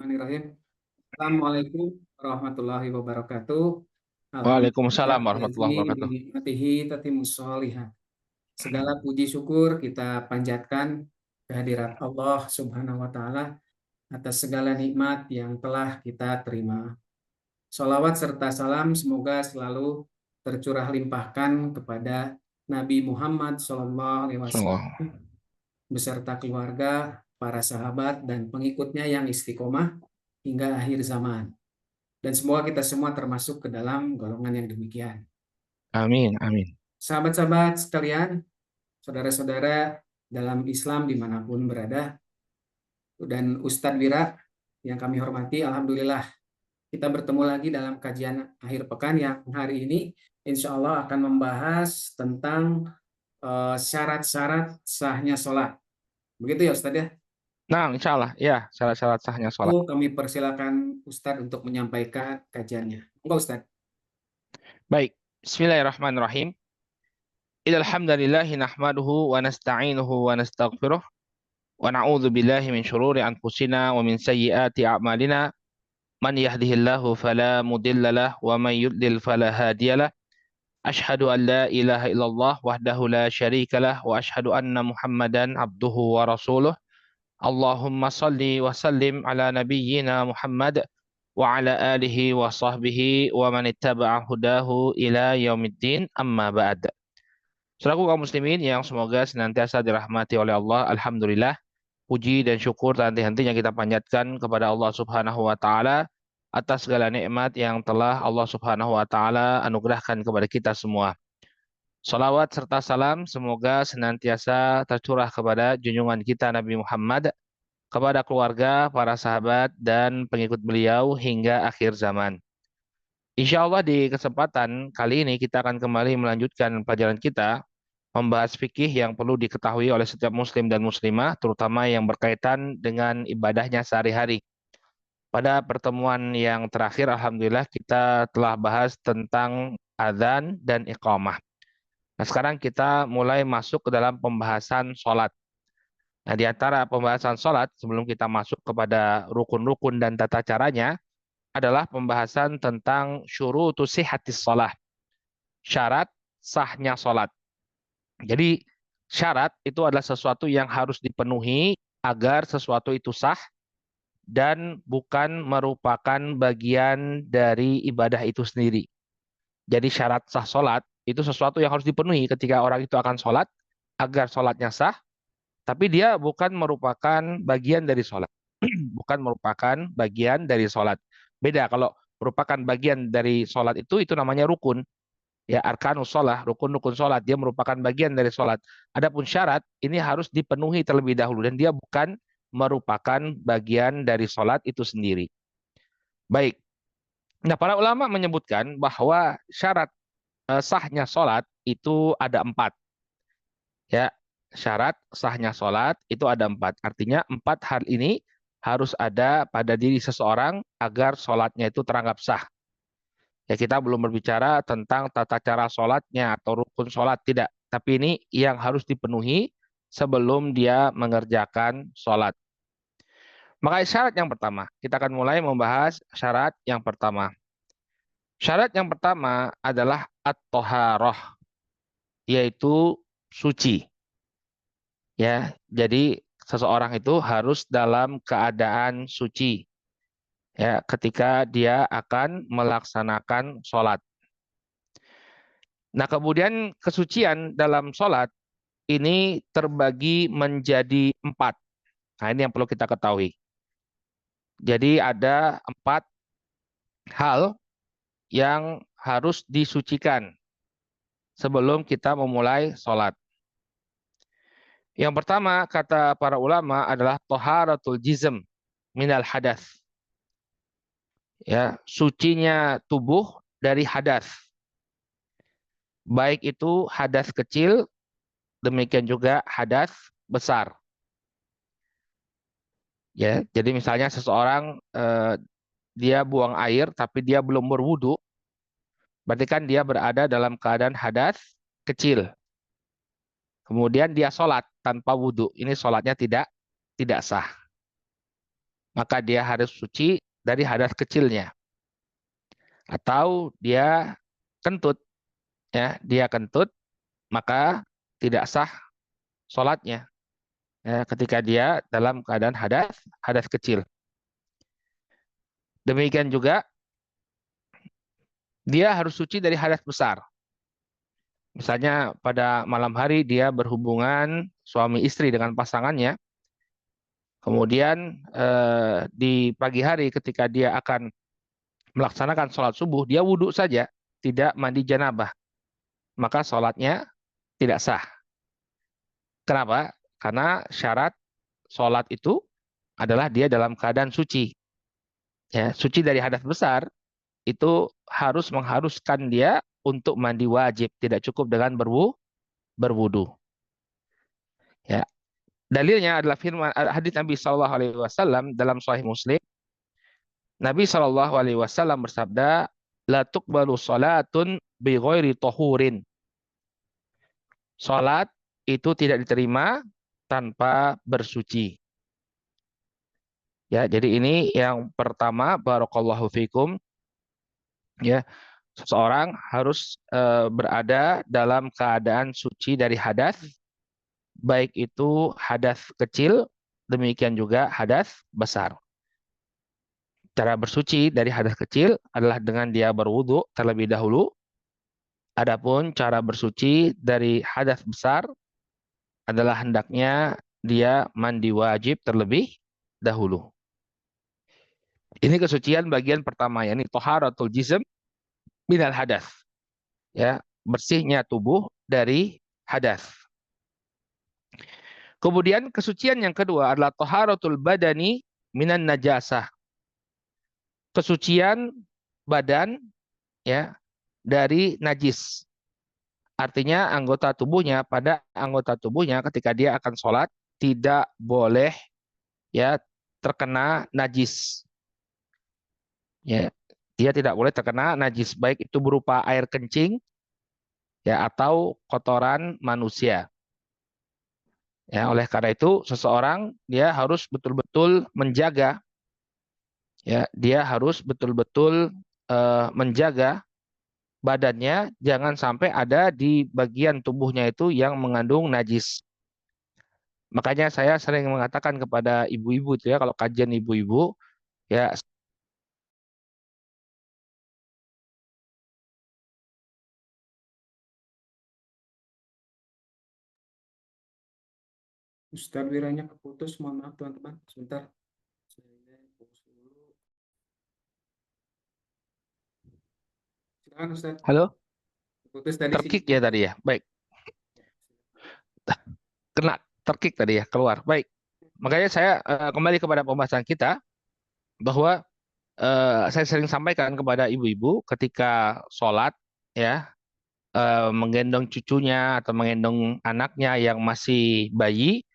Bismillahirrahmanirrahim. Assalamualaikum warahmatullahi wabarakatuh. Waalaikumsalam warahmatullahi Alhamdulillahi wabarakatuh. binikmatihi tatimmus sholihat. Segala puji syukur kita panjatkan kehadirat Allah Subhanahu wa taala atas segala nikmat yang telah kita terima. Sholawat serta salam semoga selalu tercurah limpahkan kepada Nabi Muhammad SAW Sungguh. beserta keluarga, para sahabat, dan pengikutnya yang istiqomah hingga akhir zaman. Dan semoga kita semua termasuk ke dalam golongan yang demikian. Amin, amin. Sahabat-sahabat sekalian, saudara-saudara dalam Islam dimanapun berada, dan Ustadz Wira yang kami hormati, Alhamdulillah kita bertemu lagi dalam kajian akhir pekan yang hari ini insya Allah akan membahas tentang syarat-syarat sahnya sholat. Begitu ya Ustadz ya? Nah, insya Allah, ya, syarat-syarat sahnya sholat. Kami persilakan Ustadz untuk menyampaikan kajiannya. Enggak Ustadz? Baik, Bismillahirrahmanirrahim. Alhamdulillahi nahmaduhu wa nasta'inuhu wa nastaghfiruh wa na'udzu billahi min syururi anfusina wa min sayyiati a'malina. Man yahdihillahu fala mudhillalah wa man yudlil fala hadiyalah. Ashhadu an la ilaha illallah wahdahu la syarikalah wa ashhadu anna Muhammadan abduhu wa rasuluh. Allahumma salli wa sallim ala nabiyyina Muhammad wa ala alihi wa sahbihi wa man ittaba'a hudahu ila yaumiddin amma ba'd. Saudaraku kaum muslimin yang semoga senantiasa dirahmati oleh Allah, alhamdulillah, puji dan syukur tak henti-hentinya kita panjatkan kepada Allah Subhanahu wa taala atas segala nikmat yang telah Allah Subhanahu wa taala anugerahkan kepada kita semua. Salawat serta salam semoga senantiasa tercurah kepada junjungan kita Nabi Muhammad, kepada keluarga, para sahabat, dan pengikut beliau hingga akhir zaman. Insya Allah di kesempatan kali ini kita akan kembali melanjutkan pelajaran kita, membahas fikih yang perlu diketahui oleh setiap muslim dan muslimah, terutama yang berkaitan dengan ibadahnya sehari-hari. Pada pertemuan yang terakhir, alhamdulillah kita telah bahas tentang adzan dan iqamah. Nah, sekarang kita mulai masuk ke dalam pembahasan sholat. Nah, di antara pembahasan sholat, sebelum kita masuk kepada rukun-rukun dan tata caranya, adalah pembahasan tentang syurutu sihhatis sholat. Syarat sahnya sholat. Jadi, syarat itu adalah sesuatu yang harus dipenuhi agar sesuatu itu sah dan bukan merupakan bagian dari ibadah itu sendiri. Jadi, syarat sah sholat itu sesuatu yang harus dipenuhi ketika orang itu akan sholat agar sholatnya sah, tapi dia bukan merupakan bagian dari sholat. Bukan merupakan bagian dari sholat. Beda kalau merupakan bagian dari sholat itu namanya rukun. Ya, arkanus sholat, rukun-rukun sholat, dia merupakan bagian dari sholat. Adapun syarat, ini harus dipenuhi terlebih dahulu, dan dia bukan merupakan bagian dari sholat itu sendiri. Baik, nah para ulama menyebutkan bahwa syarat sahnya sholat itu ada 4. Ya, syarat sahnya sholat itu ada 4. Artinya 4 hal ini harus ada pada diri seseorang agar sholatnya itu teranggap sah. Ya, kita belum berbicara tentang tata cara sholatnya atau rukun sholat, tidak. Tapi ini yang harus dipenuhi sebelum dia mengerjakan sholat. Maka syarat yang pertama, kita akan mulai membahas syarat yang pertama. Syarat yang pertama adalah at-toharoh, yaitu suci. Ya, jadi seseorang itu harus dalam keadaan suci. Ya, ketika dia akan melaksanakan sholat. Nah, kemudian kesucian dalam sholat ini terbagi menjadi 4. Nah, ini yang perlu kita ketahui. Jadi ada 4 hal yang harus disucikan sebelum kita memulai sholat. Yang pertama, kata para ulama, adalah toharatul jism minal hadas. Ya, sucinya tubuh dari hadas. Baik itu hadas kecil, demikian juga hadas besar. Ya, jadi misalnya seseorang dia buang air tapi dia belum berwudu, berarti kan dia berada dalam keadaan hadas kecil. Kemudian dia sholat tanpa wudu, ini sholatnya tidak sah. maka dia harus suci dari hadas kecilnya. Atau dia kentut, ya, dia kentut, maka tidak sah sholatnya, ya, ketika dia dalam keadaan hadas hadas kecil. Demikian juga dia harus suci dari hadas besar. Misalnya pada malam hari dia berhubungan suami istri dengan pasangannya, kemudian di pagi hari ketika dia akan melaksanakan sholat subuh, dia wudhu saja, tidak mandi janabah, maka sholatnya tidak sah. Kenapa? Karena syarat sholat itu adalah dia dalam keadaan suci. Ya, suci dari hadas besar itu harus mengharuskan dia untuk mandi wajib, tidak cukup dengan berwudu. Ya, dalilnya adalah firman hadis Nabi Shallallahu Alaihi Wasallam dalam Sahih Muslim. Nabi Shallallahu Alaihi Wasallam bersabda, "La tuqbalu salatun bi ghairi tahurin." Salat itu tidak diterima tanpa bersuci. Ya, jadi ini yang pertama, barakallahu fikum, ya, seseorang harus berada dalam keadaan suci dari hadas, baik itu hadas kecil, demikian juga hadas besar. Cara bersuci dari hadas kecil adalah dengan dia berwudu terlebih dahulu. Adapun cara bersuci dari hadas besar adalah hendaknya dia mandi wajib terlebih dahulu. Ini kesucian bagian pertama, yakni taharatul jism minal hadas. Ya, bersihnya tubuh dari hadas. Kemudian kesucian yang kedua adalah taharatul badani minan najasah. Kesucian badan, ya, dari najis. Artinya pada anggota tubuhnya ketika dia akan sholat tidak boleh, ya, terkena najis. Ya, dia tidak boleh terkena najis, baik itu berupa air kencing, ya, atau kotoran manusia. Ya, oleh karena itu seseorang dia harus betul-betul menjaga, ya, dia harus betul-betul menjaga badannya jangan sampai ada di bagian tubuhnya itu yang mengandung najis. Makanya saya sering mengatakan kepada ibu-ibu itu, ya, kalau kajian ibu-ibu, ya, Ustadz Wiranya keputus, mohon maaf teman-teman. Sebentar. Saya fokus dulu. Silakan Ustadz. halo, Keputus tadi terkick sinyalnya. ya tadi ya. Baik, kena terkick tadi ya, keluar. Baik. Makanya saya kembali kepada pembahasan kita bahwa saya sering sampaikan kepada ibu-ibu ketika sholat, ya, menggendong cucunya atau menggendong anaknya yang masih bayi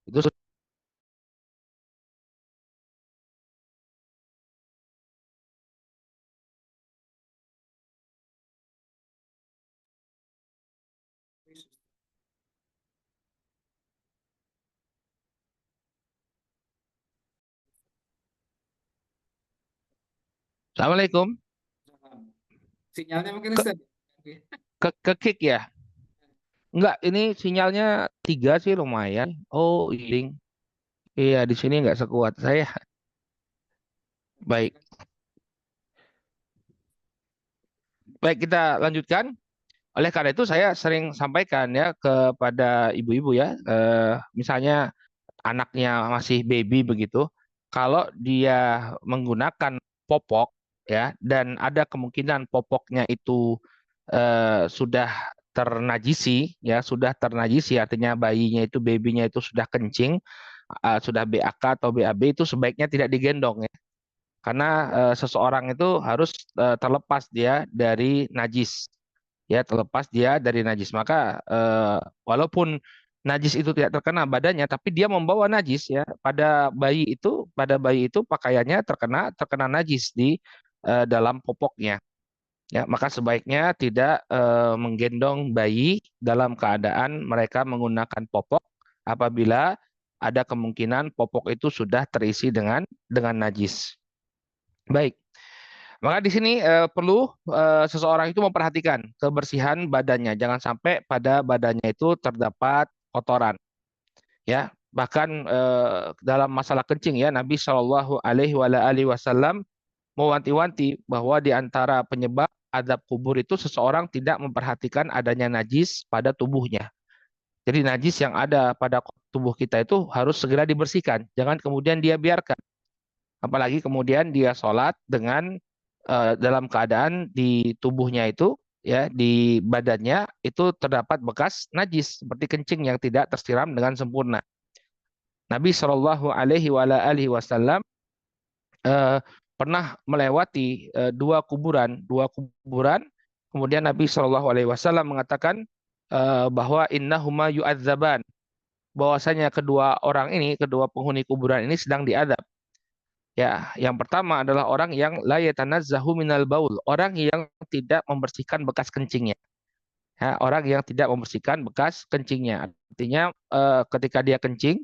itu. Assalamualaikum. Sinyalnya mungkin Ke, Ustadz. Oke. ke kick ya? Enggak, ini sinyalnya 3 sih lumayan. Oh, ini. Iya, di sini nggak sekuat saya. Baik. Baik, kita lanjutkan. Oleh karena itu saya sering sampaikan, ya, kepada ibu-ibu, ya, misalnya anaknya masih baby begitu, kalau dia menggunakan popok, ya, dan ada kemungkinan popoknya itu sudah ternajisi, ya, sudah ternajisi, artinya bayinya itu, babynya itu sudah kencing, sudah BAK atau BAB, itu sebaiknya tidak digendong, ya, karena seseorang itu harus terlepas dia dari najis, ya, terlepas dia dari najis, maka walaupun najis itu tidak terkena badannya tapi dia membawa najis, ya, pada bayi itu pakaiannya terkena terkena najis di dalam popoknya, ya, maka sebaiknya tidak menggendong bayi dalam keadaan mereka menggunakan popok apabila ada kemungkinan popok itu sudah terisi dengan najis. Baik. Maka di sini perlu seseorang itu memperhatikan kebersihan badannya. Jangan sampai pada badannya itu terdapat kotoran. Ya, bahkan dalam masalah kencing ya, Nabi Shallallahu Alaihi Wasallam mewanti-wanti bahwa di antara penyebab azab kubur itu seseorang tidak memperhatikan adanya najis pada tubuhnya. Jadi najis yang ada pada tubuh kita itu harus segera dibersihkan. Jangan kemudian dia biarkan. Apalagi kemudian dia sholat dengan dalam keadaan di tubuhnya itu, ya di badannya itu terdapat bekas najis seperti kencing yang tidak tersiram dengan sempurna. Nabi Shallallahu Alaihi Wasallam eh, pernah melewati dua kuburan. Kemudian Nabi Shallallahu Alaihi Wasallam mengatakan bahwa innahuma yu'adzaban, bahwasanya kedua orang ini, kedua penghuni kuburan ini sedang diadab. Ya, yang pertama adalah orang yang la yatanazzahu minal baul, orang yang tidak membersihkan bekas kencingnya. Ya, orang yang tidak membersihkan bekas kencingnya. Artinya ketika dia kencing,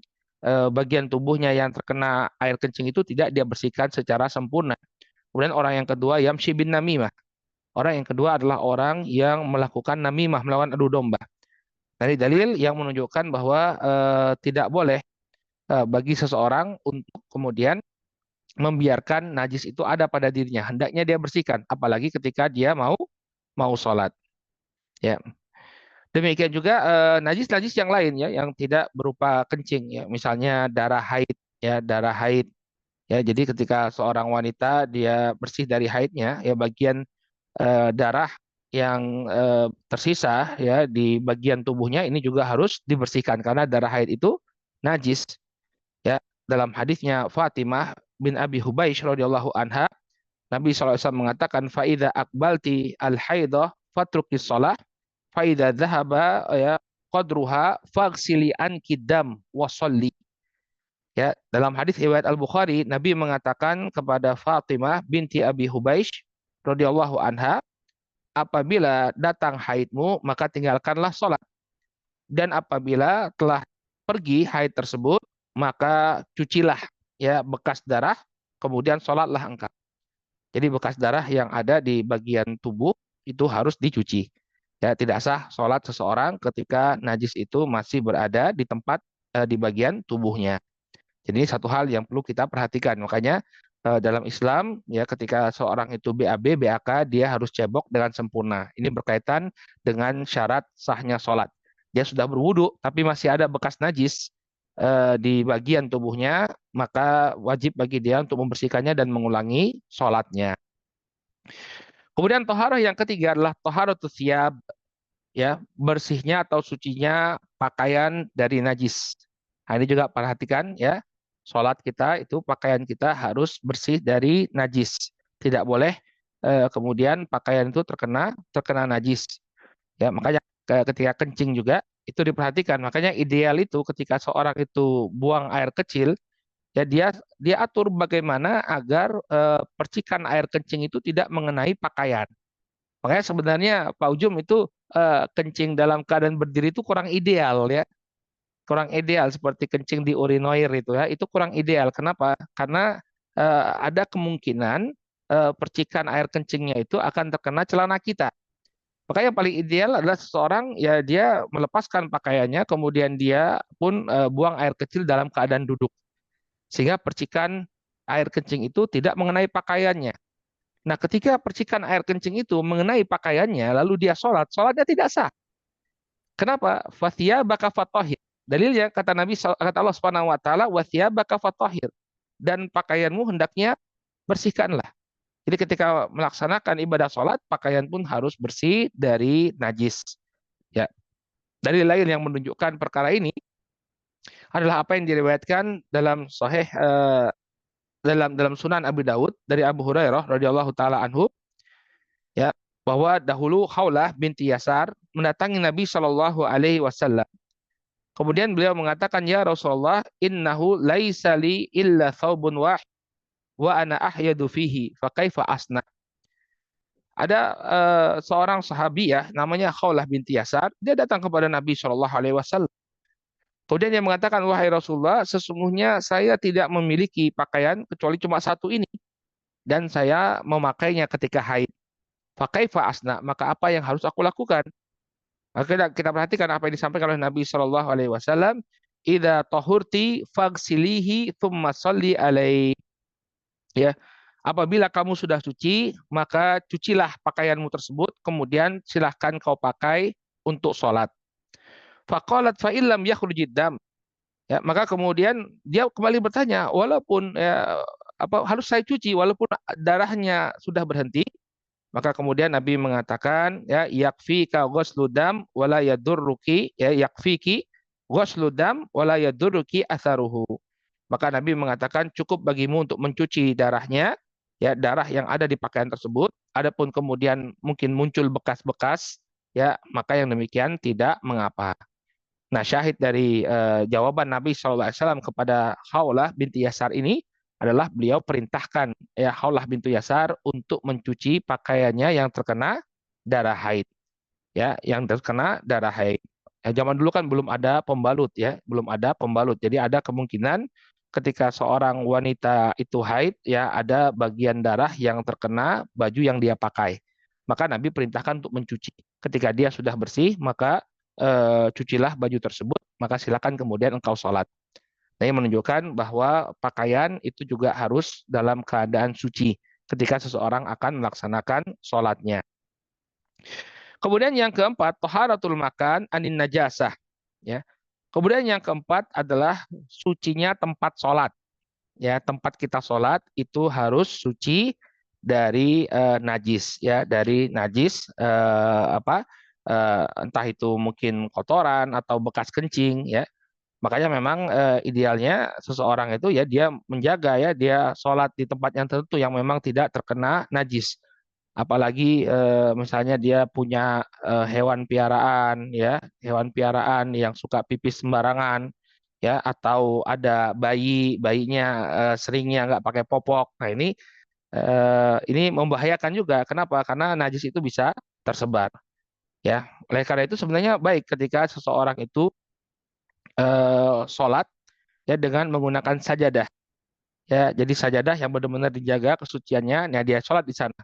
bagian tubuhnya yang terkena air kencing itu tidak dia bersihkan secara sempurna. Kemudian orang yang kedua yamshi bin namimah. Orang yang kedua adalah orang yang melakukan namimah, melawan adu domba. Dari dalil yang menunjukkan bahwa tidak boleh bagi seseorang untuk kemudian membiarkan najis itu ada pada dirinya. Hendaknya dia bersihkan, apalagi ketika dia mau sholat. Ya. Demikian juga najis-najis yang lain ya, yang tidak berupa kencing ya, misalnya darah haid ya, darah haid ya. Jadi ketika seorang wanita dia bersih dari haidnya ya, bagian darah yang tersisa ya di bagian tubuhnya ini juga harus dibersihkan karena darah haid itu najis ya. Dalam hadisnya Fatimah bin Abi Hubaysh radhiyallahu anha, Nabi SAW mengatakan faida akbalti al haidah fatrukis shalah faida dhahaba ya qadruha faghsili anki dam wasolli. Ya, dalam hadis riwayat Al-Bukhari, Nabi mengatakan kepada Fatimah binti Abi Hubaysh radhiyallahu anha, apabila datang haidmu maka tinggalkanlah sholat, dan apabila telah pergi haid tersebut maka cucilah ya bekas darah, kemudian sholatlah engkau. Jadi bekas darah yang ada di bagian tubuh itu harus dicuci. Ya, tidak sah sholat seseorang ketika najis itu masih berada di tempat di bagian tubuhnya. Jadi ini satu hal yang perlu kita perhatikan. Makanya dalam Islam ya ketika seorang itu BAB, BAK dia harus cebok dengan sempurna. Ini berkaitan dengan syarat sahnya sholat. Dia sudah berwudu tapi masih ada bekas najis di bagian tubuhnya, maka wajib bagi dia untuk membersihkannya dan mengulangi sholatnya. Kemudian toharoh yang ketiga adalah toharotus tsiyab, ya bersihnya atau sucinya pakaian dari najis. Nah, ini juga perhatikan ya, sholat kita itu pakaian kita harus bersih dari najis. Tidak boleh kemudian pakaian itu terkena najis. Ya, makanya ketika kencing juga itu diperhatikan. Makanya ideal itu ketika seorang itu buang air kecil, ya dia atur bagaimana agar percikan air kencing itu tidak mengenai pakaian. Makanya sebenarnya Pak Ujum itu kencing dalam keadaan berdiri itu kurang ideal ya. Kurang ideal seperti kencing di urinoir itu ya. Itu kurang ideal. Kenapa? Karena ada kemungkinan percikan air kencingnya itu akan terkena celana kita. Maka yang paling ideal adalah seseorang ya dia melepaskan pakaiannya kemudian dia pun buang air kecil dalam keadaan duduk. Sehingga percikan air kencing itu tidak mengenai pakaiannya. Nah, ketika percikan air kencing itu mengenai pakaiannya, lalu dia sholat, sholatnya tidak sah. Kenapa? Fathia baka fatohir. Dalilnya kata Nabi, kata Allah Subhanahu Wa Taala, wathia baka fatohir. Dan pakaianmu hendaknya bersihkanlah. Jadi ketika melaksanakan ibadah sholat, pakaian pun harus bersih dari najis. Ya. Dalil lain yang menunjukkan perkara ini adalah apa yang diriwayatkan dalam Sahih dalam Sunan Abi Dawud dari Abu Hurairah radhiyallahu taala anhu, ya bahwa dahulu Khawlah binti Yasar mendatangi Nabi Shallallahu Alaihi Wasallam. Kemudian beliau mengatakan, ya Rasulullah, innahu laisa li illa thawbun wahid wa ana ahyadu fihi, fa kaifa asna. Ada seorang sahabi ya namanya Khawlah binti Yasar, dia datang kepada Nabi Shallallahu Alaihi Wasallam. Kemudian dia mengatakan, wahai Rasulullah, sesungguhnya saya tidak memiliki pakaian kecuali cuma satu ini. Dan saya memakainya ketika haid. Fakaifa asna, maka apa yang harus aku lakukan? Maka kita perhatikan apa yang disampaikan oleh Nabi Shallallahu Alaihi Wasallam. Ida tohurti fagsilihi thumma salli alaih. Ya, apabila kamu sudah cuci, maka cucilah pakaianmu tersebut, kemudian silahkan kau pakai untuk sholat. Faqalat fa illam yakhrujid dam. Ya, maka kemudian dia kembali bertanya, walaupun ya, apa harus saya cuci walaupun darahnya sudah berhenti, maka kemudian Nabi mengatakan ya yakfika ghusludam wala yadurruki ya yakfiki ghusludam wala yadurruki atharuhu. Maka Nabi mengatakan cukup bagimu untuk mencuci darahnya, ya darah yang ada di pakaian tersebut. Adapun kemudian mungkin muncul bekas-bekas, ya maka yang demikian tidak mengapa. Nah, syahid dari jawaban Nabi SAW kepada Khawlah binti Yasar ini adalah beliau perintahkan ya Khawlah binti Yasar untuk mencuci pakaiannya yang terkena darah haid, ya, yang terkena darah haid. Ya, zaman dulu kan belum ada pembalut ya, belum ada pembalut. Jadi ada kemungkinan ketika seorang wanita itu haid ya ada bagian darah yang terkena baju yang dia pakai. Maka Nabi perintahkan untuk mencuci. Ketika dia sudah bersih, maka cucilah baju tersebut, maka silakan kemudian engkau sholat. Nah, ini menunjukkan bahwa pakaian itu juga harus dalam keadaan suci ketika seseorang akan melaksanakan sholatnya. Kemudian yang keempat, toharatul makan anin najasah. Ya. Kemudian yang keempat adalah sucinya tempat sholat. Ya, tempat kita sholat itu harus suci dari najis. Ya, dari najis entah itu mungkin kotoran atau bekas kencing. Ya, makanya memang idealnya seseorang itu ya dia menjaga ya dia sholat di tempat yang tertentu yang memang tidak terkena najis. Apalagi misalnya dia punya hewan piaraan ya, hewan piaraan yang suka pipis sembarangan ya, atau ada bayinya seringnya nggak pakai popok. Nah ini membahayakan juga. Kenapa? Karena najis itu bisa tersebar ya. Oleh karena itu sebenarnya baik ketika seseorang itu sholat ya dengan menggunakan sajadah ya. Jadi sajadah yang benar-benar dijaga kesuciannya, nah dia sholat di sana.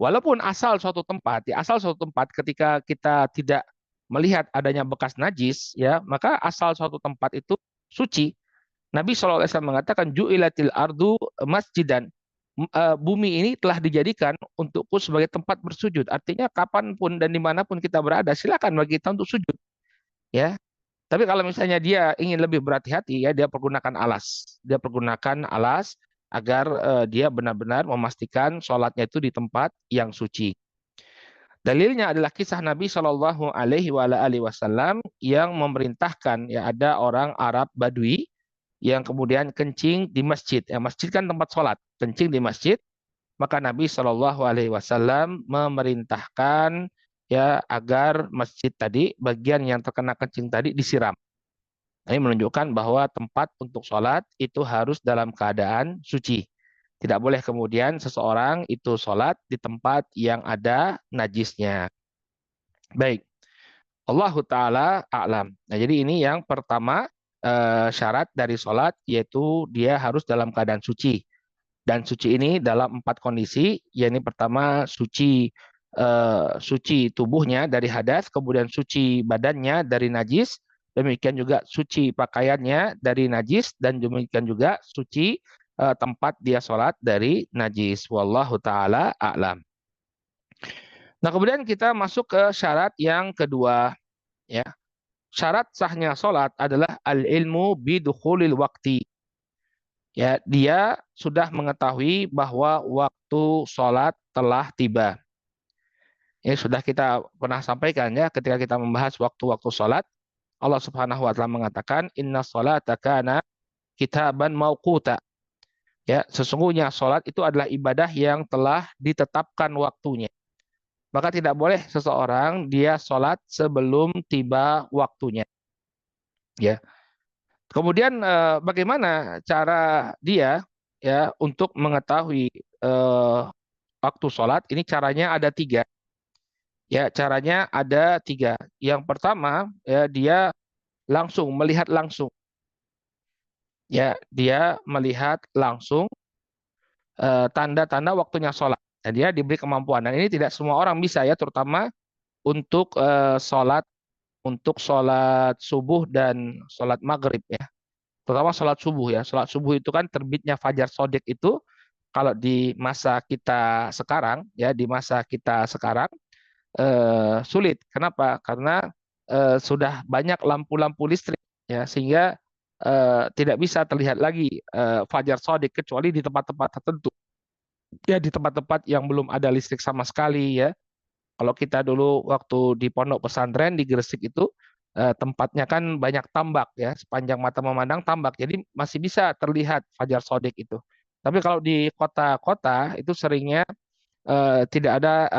Walaupun asal suatu tempat, di asal suatu tempat ketika kita tidak melihat adanya bekas najis, ya maka asal suatu tempat itu suci. Nabi SAW mengatakan ju'ilatil ardu masjidan. Bumi ini telah dijadikan untukku sebagai tempat bersujud. Artinya kapanpun dan dimanapun kita berada, silakan bagi kita untuk sujud. Ya, tapi kalau misalnya dia ingin lebih berhati-hati, ya dia pergunakan alas. Dia pergunakan alas agar dia benar-benar memastikan sholatnya itu di tempat yang suci. Dalilnya adalah kisah Nabi Shallallahu Alaihi Wasallam yang memerintahkan ya ada orang Arab Badui yang kemudian kencing di masjid. Ya, masjid kan tempat sholat, kencing di masjid. Maka Nabi Shallallahu Alaihi Wasallam memerintahkan ya agar masjid tadi bagian yang terkena kencing tadi disiram. Ini menunjukkan bahwa tempat untuk sholat itu harus dalam keadaan suci. Tidak boleh kemudian seseorang itu sholat di tempat yang ada najisnya. Baik, Allahu Ta'ala a'lam. Nah, jadi ini yang pertama syarat dari sholat yaitu dia harus dalam keadaan suci. Dan suci ini dalam empat kondisi, yakni pertama suci tubuhnya dari hadas, kemudian suci badannya dari najis, demikian juga suci pakaiannya dari najis, dan demikian juga suci tempat dia sholat dari najis. Wallahu taala a'lam. Nah, kemudian kita masuk ke syarat yang kedua, ya. Syarat sahnya sholat adalah al-ilmu bidukhulil waktu. Ya, dia sudah mengetahui bahwa waktu sholat telah tiba. Ini sudah kita pernah sampaikan ya ketika kita membahas waktu-waktu sholat. Allah Subhanahu wa taala mengatakan inna sholata kana kitaban mauquta. Ya, sesungguhnya sholat itu adalah ibadah yang telah ditetapkan waktunya. Maka tidak boleh seseorang dia sholat sebelum tiba waktunya. Ya. Kemudian bagaimana cara dia ya untuk mengetahui waktu sholat? Ini caranya ada tiga. Ya, caranya ada tiga. Yang pertama, ya dia langsung melihat langsung. Ya, dia melihat langsung tanda-tanda waktunya sholat. Dan dia diberi kemampuan. Dan ini tidak semua orang bisa ya, terutama untuk sholat subuh dan sholat maghrib ya. Terutama sholat subuh ya. Sholat subuh itu kan terbitnya fajar sodik itu kalau di masa kita sekarang ya, di masa kita sekarang sulit. Kenapa? Karena sudah banyak lampu-lampu listrik ya, sehingga tidak bisa terlihat lagi fajar sodik kecuali di tempat-tempat tertentu. Ya di tempat-tempat yang belum ada listrik sama sekali ya. Kalau kita dulu waktu di pondok pesantren di Gresik itu tempatnya kan banyak tambak ya, sepanjang mata memandang tambak. Jadi masih bisa terlihat fajar sodik itu. Tapi kalau di kota-kota itu seringnya tidak ada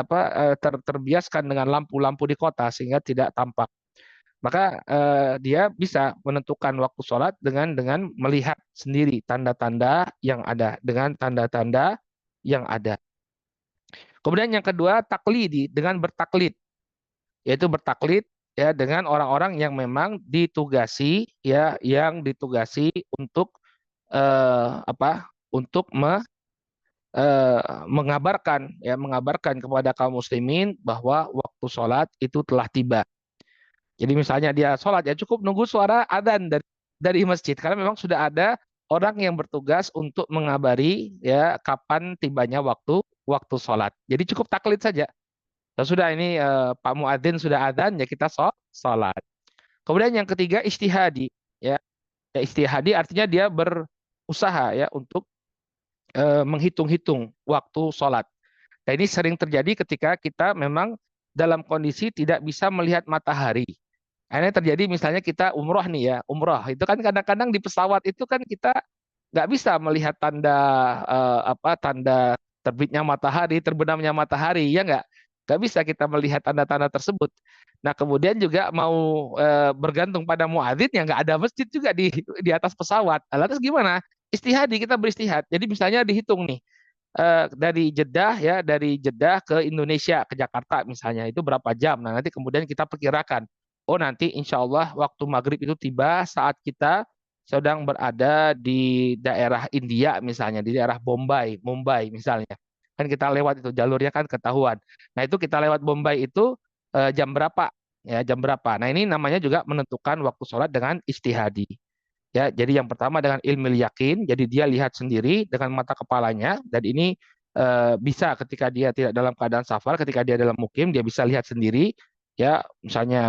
terbiaskan dengan lampu-lampu di kota sehingga tidak tampak. Maka dia bisa menentukan waktu sholat dengan melihat sendiri tanda-tanda yang ada, dengan tanda-tanda yang ada. Kemudian yang kedua taklidi, dengan bertaklid, yaitu bertaklid ya dengan orang-orang yang memang ditugasi ya, yang ditugasi untuk untuk mengabarkan kepada kaum muslimin bahwa waktu sholat itu telah tiba. Jadi misalnya dia sholat ya cukup nunggu suara adzan dari masjid karena memang sudah ada orang yang bertugas untuk mengabari ya kapan tibanya waktu waktu sholat. Jadi cukup taklid saja. Ya sudah ini Pak Muadzin sudah adzan ya kita sholat. Kemudian yang ketiga istihadi ya. Ya istihadi artinya dia berusaha ya untuk menghitung-hitung waktu sholat. Nah ini sering terjadi ketika kita memang dalam kondisi tidak bisa melihat matahari. Nah, ini terjadi misalnya kita umroh nih ya, umroh itu kan kadang-kadang di pesawat itu kan kita nggak bisa melihat tanda terbitnya matahari, terbenamnya matahari, ya nggak bisa kita melihat tanda-tanda tersebut. Nah kemudian juga mau bergantung pada muadzin ya nggak ada masjid juga di atas pesawat. Nah, lantas gimana? Istihadi kita beristihad. Jadi misalnya dihitung nih dari Jeddah ke Indonesia ke Jakarta misalnya itu berapa jam. Nah nanti kemudian kita perkirakan. Oh nanti insya Allah waktu maghrib itu tiba saat kita sedang berada di daerah India misalnya, di daerah Mumbai misalnya. Kan kita lewat itu jalurnya kan ketahuan. Nah itu kita lewat Mumbai itu jam berapa? Ya jam berapa? Nah ini namanya juga menentukan waktu sholat dengan istihadi. Ya, jadi yang pertama dengan ilmu yakin, jadi dia lihat sendiri dengan mata kepalanya, dan ini bisa ketika dia tidak dalam keadaan safar, ketika dia dalam mukim, dia bisa lihat sendiri, ya, misalnya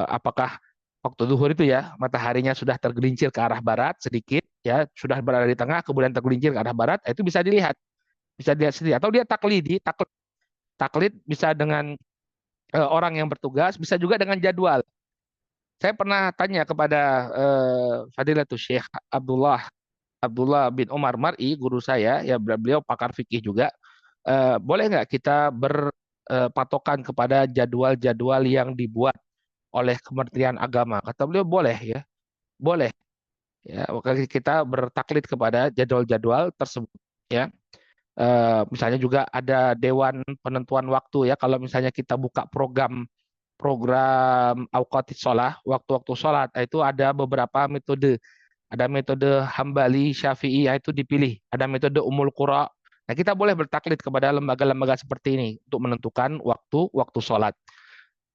apakah waktu zuhur itu ya mataharinya sudah tergelincir ke arah barat sedikit, ya, sudah berada di tengah, kemudian tergelincir ke arah barat, itu bisa dilihat sendiri, atau dia taklid bisa dengan orang yang bertugas, bisa juga dengan jadwal. Saya pernah tanya kepada Fadilatul Syekh Abdullah Abdullah bin Umar Mar'i, guru saya, ya beliau pakar fikih juga. Boleh nggak kita berpatokan kepada jadwal-jadwal yang dibuat oleh Kementerian Agama? Kata beliau boleh ya, boleh. Ya, maka kita bertaklid kepada jadwal-jadwal tersebut. Ya, misalnya juga ada Dewan Penentuan Waktu ya. Kalau misalnya kita buka program Auqatis Sholah, waktu-waktu sholat, itu ada beberapa metode. Ada metode Hambali, Syafi'i, itu dipilih. Ada metode Ummul Qura. Nah, kita boleh bertaklid kepada lembaga-lembaga seperti ini untuk menentukan waktu sholat.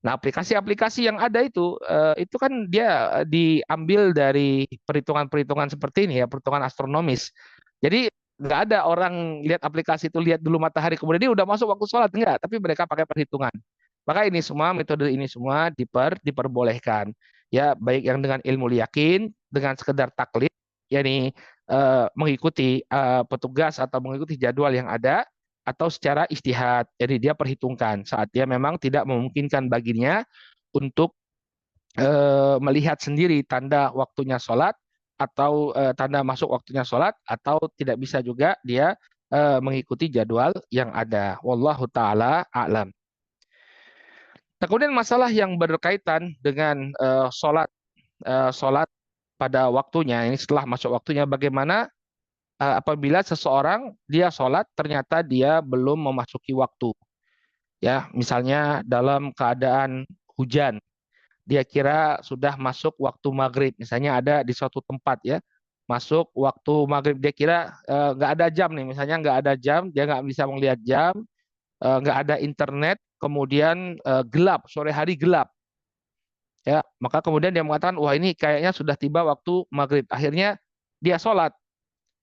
Nah, aplikasi-aplikasi yang ada itu kan dia diambil dari perhitungan-perhitungan seperti ini ya, perhitungan astronomis. Jadi nggak ada orang lihat aplikasi itu lihat dulu matahari kemudian dia udah masuk waktu sholat enggak, tapi mereka pakai perhitungan. Maka ini semua metode ini semua diperbolehkan. Ya, baik yang dengan ilmu yakin, dengan sekedar taklid, yakni mengikuti petugas atau mengikuti jadwal yang ada, atau secara istihad. Jadi dia perhitungkan saat dia memang tidak memungkinkan baginya untuk melihat sendiri tanda waktunya sholat atau tanda masuk waktunya sholat atau tidak bisa juga dia mengikuti jadwal yang ada. Wallahu taala a'lam. Nah, kemudian masalah yang berkaitan dengan sholat pada waktunya ini setelah masuk waktunya bagaimana apabila seseorang dia sholat ternyata dia belum memasuki waktu ya misalnya dalam keadaan hujan. dia kira sudah masuk waktu maghrib. Misalnya ada di suatu tempat ya, masuk waktu maghrib, dia kira nggak ada jam nih, misalnya nggak ada jam, dia nggak bisa melihat jam, nggak ada internet, kemudian gelap, sore hari gelap. Ya, maka kemudian dia mengatakan, wah ini kayaknya sudah tiba waktu maghrib. Akhirnya dia sholat.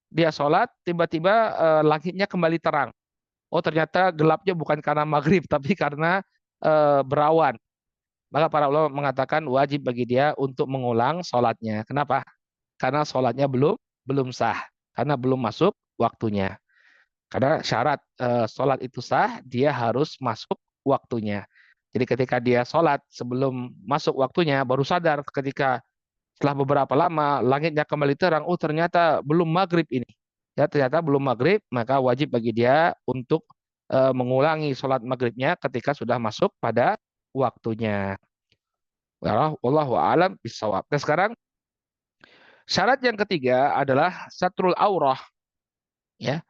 Dia sholat, tiba-tiba langitnya kembali terang. Oh ternyata gelapnya bukan karena maghrib, tapi karena berawan. Maka para ulama mengatakan wajib bagi dia untuk mengulang sholatnya. Kenapa? Karena sholatnya belum belum sah, karena belum masuk waktunya. Karena syarat sholat itu sah, dia harus masuk waktunya. Jadi ketika dia sholat sebelum masuk waktunya, baru sadar ketika setelah beberapa lama langitnya kembali terang, oh ternyata belum maghrib ini. Ya ternyata belum maghrib, maka wajib bagi dia untuk mengulangi sholat maghribnya ketika sudah masuk pada waktunya. Wallahu a'lam bishawab. Dan sekarang syarat yang ketiga adalah satrul aurah. Ya,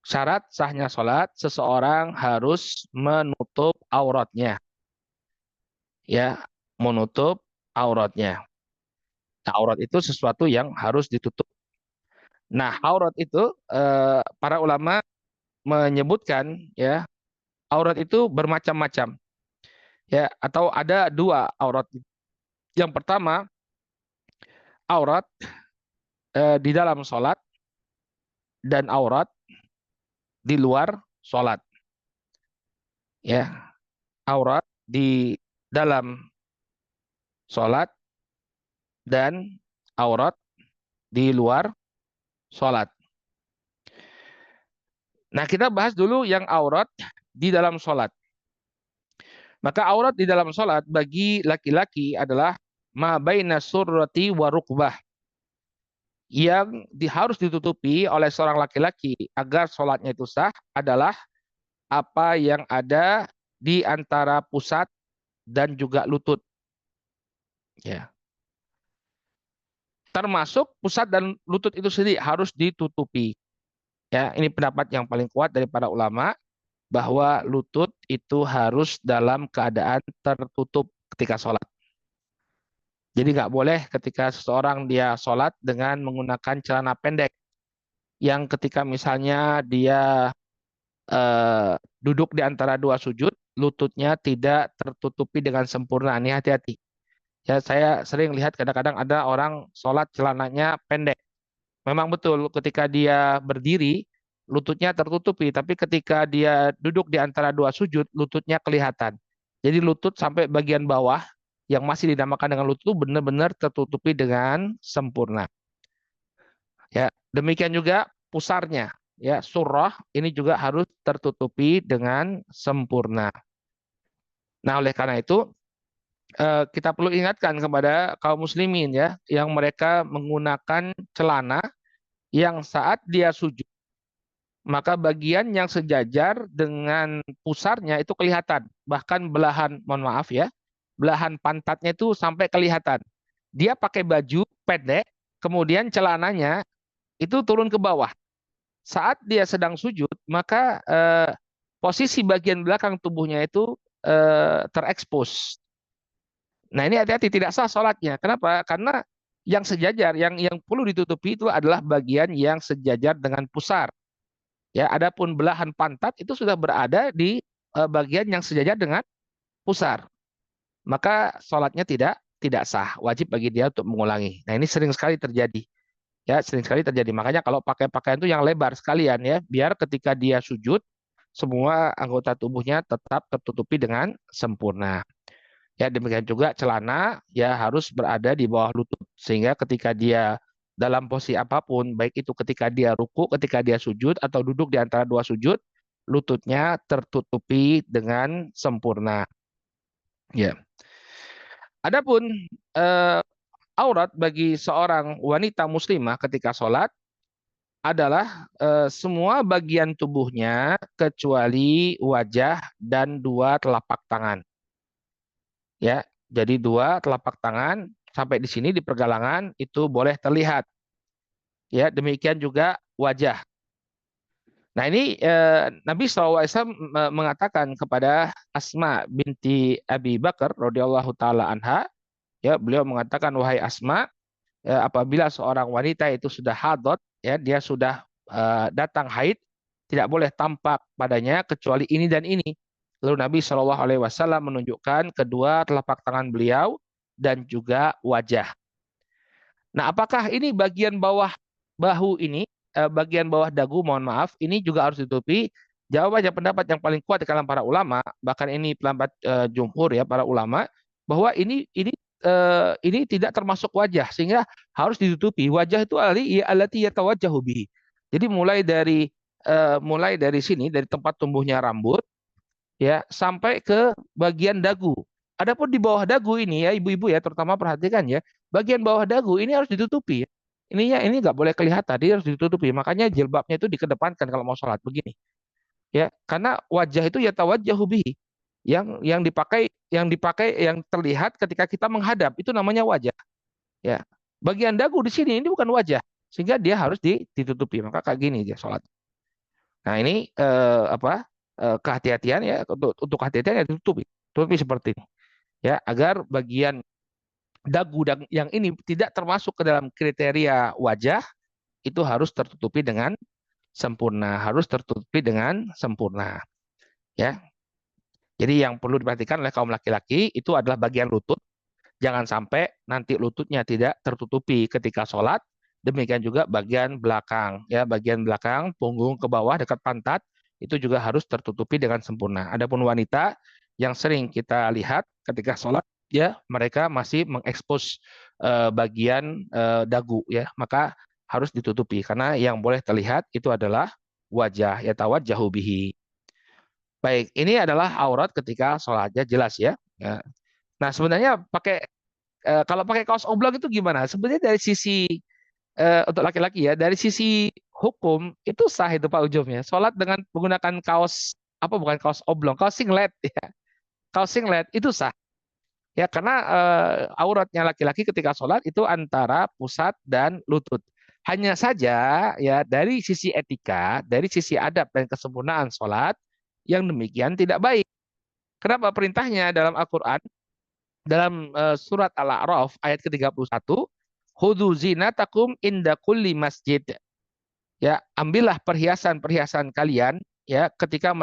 syarat sahnya sholat, seseorang harus menutup auratnya. Ya, menutup auratnya. Nah, aurat itu sesuatu yang harus ditutup. Nah, aurat itu para ulama menyebutkan ya, aurat itu bermacam-macam. Ya, atau ada dua aurat. Yang pertama, aurat di dalam sholat dan aurat di luar sholat. Ya, aurat di dalam sholat dan aurat di luar sholat. Nah, kita bahas dulu yang aurat di dalam sholat. Maka aurat di dalam sholat bagi laki-laki adalah ma baina surrati wa rukbah, yang harus ditutupi oleh seorang laki-laki agar sholatnya itu sah adalah apa yang ada di antara pusat dan juga lutut. Ya. Termasuk pusat dan lutut itu sendiri harus ditutupi. Ya, ini pendapat yang paling kuat dari para ulama bahwa lutut itu harus dalam keadaan tertutup ketika sholat. Jadi nggak boleh ketika seseorang dia sholat dengan menggunakan celana pendek yang ketika misalnya dia duduk di antara dua sujud, lututnya tidak tertutupi dengan sempurna. Ini hati-hati. Ya, saya sering lihat kadang-kadang ada orang sholat celananya pendek. Memang betul ketika dia berdiri, lututnya tertutupi. Tapi ketika dia duduk di antara dua sujud, lututnya kelihatan. Jadi lutut sampai bagian bawah yang masih dinamakan dengan lutut itu benar-benar tertutupi dengan sempurna. Ya, demikian juga pusarnya. Ya, surah ini juga harus tertutupi dengan sempurna. Nah, oleh karena itu kita perlu ingatkan kepada kaum muslimin ya, yang mereka menggunakan celana yang saat dia sujud, maka bagian yang sejajar dengan pusarnya itu kelihatan. Bahkan belahan, mohon maaf ya, belahan pantatnya itu sampai kelihatan. Dia pakai baju pendek, kemudian celananya itu turun ke bawah. Saat dia sedang sujud, maka posisi bagian belakang tubuhnya itu terekspos. Nah ini hati-hati, tidak sah sholatnya. Kenapa? Karena yang sejajar, yang perlu ditutupi itu adalah bagian yang sejajar dengan pusar. Ya, adapun belahan pantat itu sudah berada di bagian yang sejajar dengan pusar. Maka sholatnya tidak sah. Wajib bagi dia untuk mengulangi. Nah ini sering sekali terjadi. Ya, sering sekali terjadi. Makanya kalau pakai pakaian itu yang lebar sekalian ya, biar ketika dia sujud, semua anggota tubuhnya tetap tertutupi dengan sempurna. Ya, demikian juga celana ya harus berada di bawah lutut sehingga ketika dia dalam posisi apapun, baik itu ketika dia ruku, ketika dia sujud atau duduk di antara dua sujud, lututnya tertutupi dengan sempurna. Ya. Adapun eh, aurat bagi seorang wanita muslimah ketika sholat adalah semua bagian tubuhnya kecuali wajah dan dua telapak tangan. Ya, jadi dua telapak tangan sampai di sini di pergelangan itu boleh terlihat. Ya, demikian juga wajah. Nah ini Nabi SAW mengatakan kepada Asma binti Abi Bakar radhiyallahu taala anha, ya beliau mengatakan, wahai Asma, apabila seorang wanita itu sudah hadot, ya dia sudah datang haid, tidak boleh tampak padanya kecuali ini dan ini. Lalu Nabi Shallallahu Alaihi Wasallam menunjukkan kedua telapak tangan beliau dan juga wajah. Nah, apakah ini bagian bawah bahu ini, bagian bawah dagu, mohon maaf, ini juga harus ditutupi? Jawabannya pendapat yang paling kuat di kalangan para ulama, bahkan ini pendapat jumhur ya para ulama, bahwa ini tidak termasuk wajah sehingga harus ditutupi. Wajah itu allati yatawajjahu bihi. Jadi mulai dari sini, dari tempat tumbuhnya rambut ya sampai ke bagian dagu. Adapun di bawah dagu ini ya ibu-ibu ya terutama perhatikan ya, bagian bawah dagu ini harus ditutupi. Ininya ini nggak boleh kelihatan, dia harus ditutupi. Makanya jilbabnya itu dikedepankan kalau mau sholat begini. Ya, karena wajah itu ya tawajjahu bihi. Yang terlihat ketika kita menghadap itu namanya wajah. Ya. Bagian dagu di sini ini bukan wajah, sehingga dia harus ditutupi. Maka kayak gini dia sholat. Nah, ini kehati-hatian ya untuk kehati-hatian ya ditutupi. Tutupi seperti ini. Ya, agar bagian dagu dan yang ini tidak termasuk ke dalam kriteria wajah itu harus tertutupi dengan sempurna, harus tertutupi dengan sempurna. Ya. Jadi yang perlu diperhatikan oleh kaum laki-laki itu adalah bagian lutut. Jangan sampai nanti lututnya tidak tertutupi ketika sholat. Demikian juga bagian belakang, ya bagian belakang, punggung ke bawah dekat pantat itu juga harus tertutupi dengan sempurna. Adapun wanita yang sering kita lihat ketika sholat, ya mereka masih mengekspos bagian dagu, ya maka harus ditutupi karena yang boleh terlihat itu adalah wajah, ya tawajjahu bihi. Baik, ini adalah aurat ketika sholatnya jelas ya. Ya. Nah sebenarnya kalau pakai kaos oblong itu gimana? Sebenarnya dari sisi untuk laki-laki ya, dari sisi hukum itu sah itu Pak Ujum ya. Sholat dengan menggunakan kaos apa bukan kaos oblong, kaos singlet ya. Kaos singlet itu sah. Ya karena auratnya laki-laki ketika sholat itu antara pusat dan lutut. Hanya saja ya dari sisi etika, dari sisi adab dan kesempurnaan sholat yang demikian tidak baik. Kenapa perintahnya dalam Al-Quran dalam surat Al-A'raf ayat ke-31, khudzu zinatakum inda kulli masjid. Ya, ambillah perhiasan-perhiasan kalian ya ketika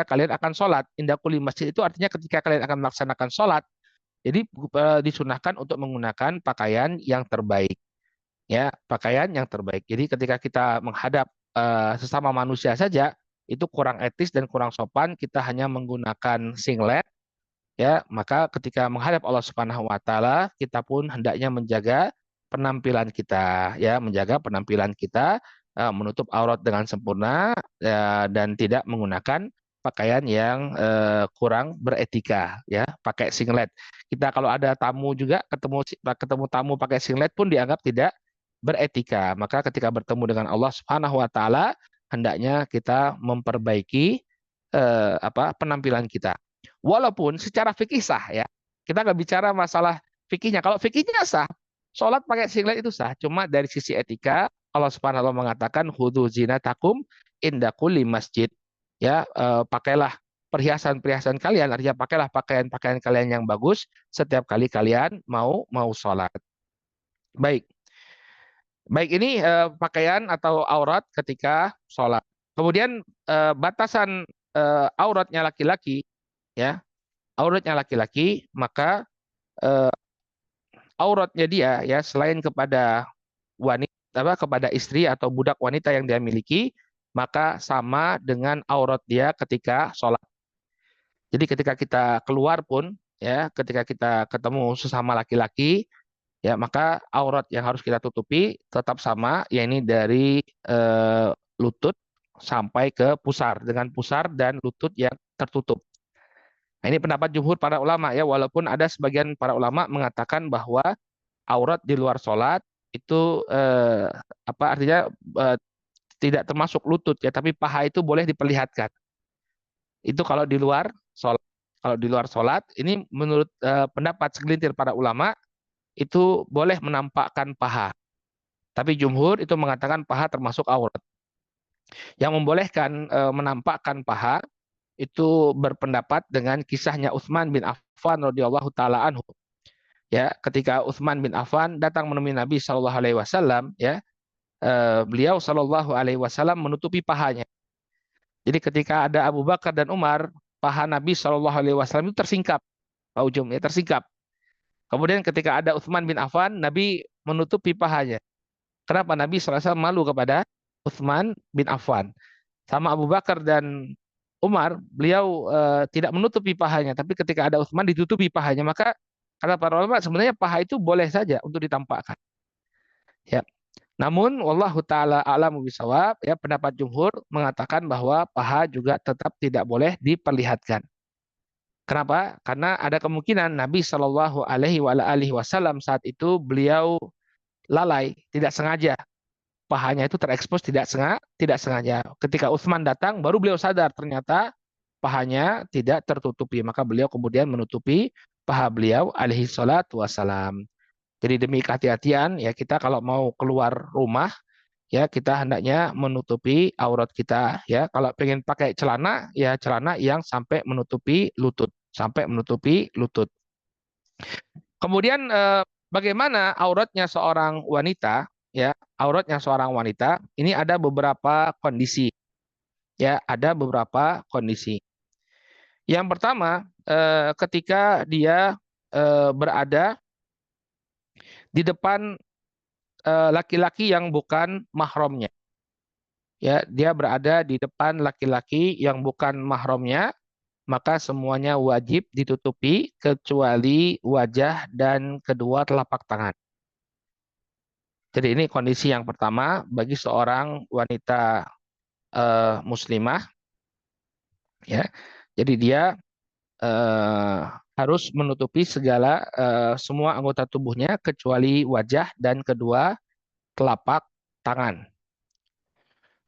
kalian akan sholat. Inda kulli masjid itu artinya ketika kalian akan melaksanakan sholat. Jadi disunahkan untuk menggunakan pakaian yang terbaik. Ya, pakaian yang terbaik. Jadi ketika kita menghadap sesama manusia saja itu kurang etis dan kurang sopan, kita hanya menggunakan singlet ya maka ketika menghadap Allah Subhanahu wa taala kita pun hendaknya menjaga penampilan kita ya menjaga penampilan kita menutup aurat dengan sempurna dan tidak menggunakan pakaian yang kurang beretika ya pakai singlet kita kalau ada tamu juga ketemu tamu pakai singlet pun dianggap tidak beretika maka ketika bertemu dengan Allah Subhanahu wa taala hendaknya kita memperbaiki penampilan kita. Walaupun secara fikih sah ya. Kita nggak bicara masalah fikihnya. Kalau fikihnya sah, sholat pakai singlet itu sah. Cuma dari sisi etika, Allah Subhanahu wa taala mengatakan hudzu zinatakum inda kulli masjid. Ya, pakailah perhiasan-perhiasan kalian, artinya pakailah pakaian-pakaian kalian yang bagus setiap kali kalian mau sholat. Baik. Baik ini pakaian atau aurat ketika sholat. Kemudian batasan auratnya laki-laki ya auratnya laki-laki maka eh, auratnya dia ya selain kepada wanita kepada istri atau budak wanita yang dia miliki maka sama dengan aurat dia ketika sholat. Jadi ketika kita keluar pun ya ketika kita ketemu sesama laki-laki ya maka aurat yang harus kita tutupi tetap sama yakni dari lutut sampai ke pusar dengan pusar dan lutut yang tertutup. Nah, ini pendapat jumhur para ulama ya, walaupun ada sebagian para ulama mengatakan bahwa aurat di luar sholat itu artinya eh, tidak termasuk lutut ya, tapi paha itu boleh diperlihatkan. Itu kalau di luar sholat. Kalau di luar sholat, ini menurut pendapat segelintir para ulama itu boleh menampakkan paha. Tapi jumhur itu mengatakan paha termasuk aurat. Yang membolehkan menampakkan paha itu berpendapat dengan kisahnya Utsman bin Affan radhiyallahu taala anhu. Ya, ketika Utsman bin Affan datang menemui Nabi Shallallahu alaihi wasallam, ya, beliau Shallallahu alaihi wasallam menutupi pahanya. Jadi ketika ada Abu Bakar dan Umar, paha Nabi Shallallahu alaihi wasallam itu tersingkap, Pak Ujum, ya, tersingkap. Kemudian ketika ada Utsman bin Affan, Nabi menutupi pahanya. Kenapa? Nabi SAW malu kepada Utsman bin Affan. Sama Abu Bakar dan Umar, beliau tidak menutupi pahanya, tapi ketika ada Utsman ditutupi pahanya. Maka kata para ulama sebenarnya paha itu boleh saja untuk ditampakkan. Ya. Namun wallahu taala a'lamu bisawab, ya, pendapat jumhur mengatakan bahwa paha juga tetap tidak boleh diperlihatkan. Kenapa? Karena ada kemungkinan Nabi Shallallahu alaihi wasallam saat itu beliau lalai, tidak sengaja. Pahanya itu terekspos tidak sengaja. Ketika Utsman datang, baru beliau sadar ternyata pahanya tidak tertutupi. Maka beliau kemudian menutupi paha beliau alaihi salatu wassalam. Jadi demi kehati-hatian, ya, kita kalau mau keluar rumah, ya, kita hendaknya menutupi aurat kita, ya. Kalau pengen pakai celana, ya, celana yang sampai menutupi lutut, sampai menutupi lutut. Kemudian bagaimana auratnya seorang wanita, ya, auratnya seorang wanita ini ada beberapa kondisi, ya, ada beberapa kondisi. Yang pertama, ketika dia berada di depan laki-laki yang bukan mahramnya, ya, dia berada di depan laki-laki yang bukan mahramnya, maka semuanya wajib ditutupi kecuali wajah dan kedua telapak tangan. Jadi ini kondisi yang pertama bagi seorang wanita muslimah, ya. Jadi dia eh, harus menutupi segala semua anggota tubuhnya kecuali wajah dan kedua telapak tangan.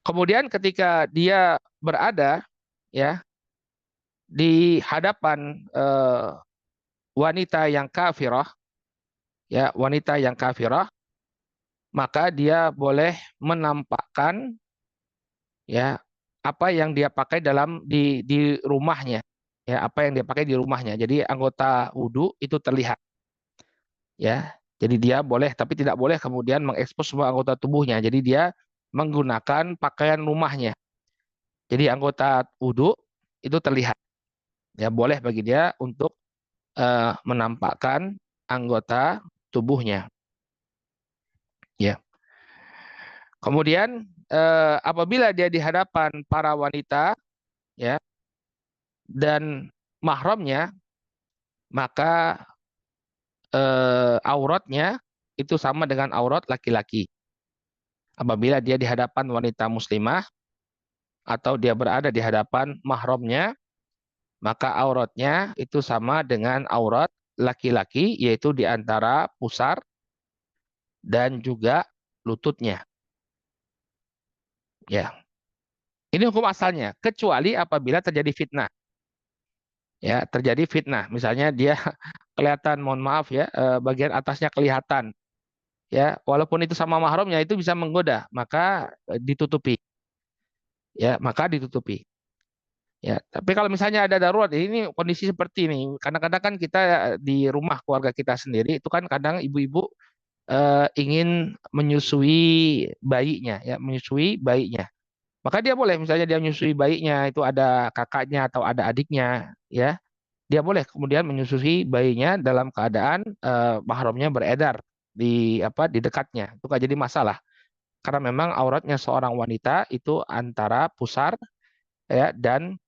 Kemudian ketika dia berada, ya, di hadapan wanita yang kafirah, ya, wanita yang kafirah, maka dia boleh menampakkan, ya, apa yang dia pakai di rumahnya, ya, apa yang dia pakai di rumahnya. Jadi anggota wudhu itu terlihat, ya. Jadi dia boleh, tapi tidak boleh kemudian mengekspos semua anggota tubuhnya. Jadi dia menggunakan pakaian rumahnya. Jadi anggota wudhu itu terlihat, ya, boleh bagi dia untuk menampakkan anggota tubuhnya, ya. Kemudian apabila dia di hadapan para wanita, ya, dan mahramnya, maka auratnya itu sama dengan aurat laki-laki. Apabila dia di hadapan wanita muslimah atau dia berada di hadapan mahramnya, maka auratnya itu sama dengan aurat laki-laki, yaitu di antara pusar dan juga lututnya. Ya, ini hukum asalnya, kecuali apabila terjadi fitnah. Ya, terjadi fitnah. Misalnya dia kelihatan, mohon maaf, ya, bagian atasnya kelihatan, ya, walaupun itu sama mahramnya itu bisa menggoda, maka ditutupi, ya, maka ditutupi. Ya, tapi kalau misalnya ada darurat, ini kondisi seperti ini, kadang-kadang kan kita di rumah keluarga kita sendiri itu kan kadang ibu-ibu ingin menyusui bayinya, ya, menyusui bayinya. Maka dia boleh, misalnya dia menyusui bayinya itu ada kakaknya atau ada adiknya, ya, dia boleh kemudian menyusui bayinya dalam keadaan mahramnya beredar di dekatnya. Itu nggak jadi masalah. Karena memang auratnya seorang wanita itu antara pusar, ya, dan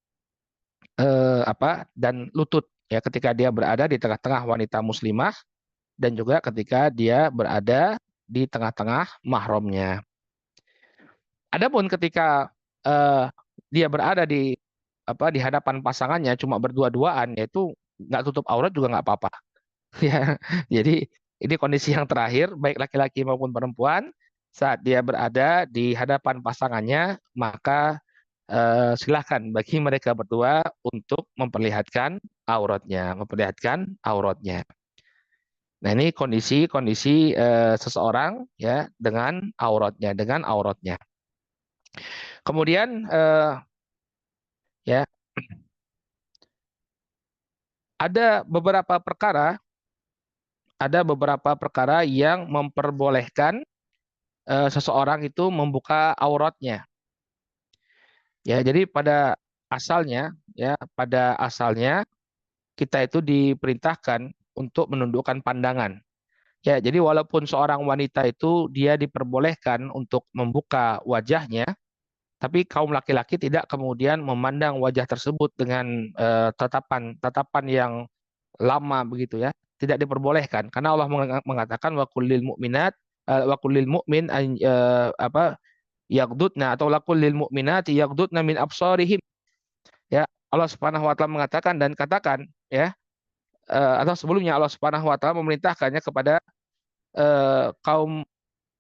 lutut, ya, ketika dia berada di tengah-tengah wanita muslimah dan juga ketika dia berada di tengah-tengah mahramnya. Adapun ketika eh, dia berada di hadapan pasangannya cuma berdua-duaan, yaitu nggak tutup aurat juga nggak apa-apa. Ya, jadi ini kondisi yang terakhir, baik laki-laki maupun perempuan, saat dia berada di hadapan pasangannya, maka silahkan bagi mereka berdua untuk memperlihatkan auratnya. Nah, ini kondisi-kondisi seseorang, ya, dengan auratnya. Kemudian ya ada beberapa perkara yang memperbolehkan seseorang itu membuka auratnya. Ya, jadi pada asalnya kita itu diperintahkan untuk menundukkan pandangan. Ya, jadi walaupun seorang wanita itu dia diperbolehkan untuk membuka wajahnya, tapi kaum laki-laki tidak kemudian memandang wajah tersebut dengan tatapan yang lama begitu ya. Tidak diperbolehkan karena Allah mengatakan wa kullil mu'minat wa kullil mu'min apa yaghdudna atau la kullil mu'minati yaghdudna min absarihim. Ya, Allah Subhanahu wa taala mengatakan dan katakan ya atau sebelumnya Allah Subhanahu wa taala memerintahkannya kepada kaum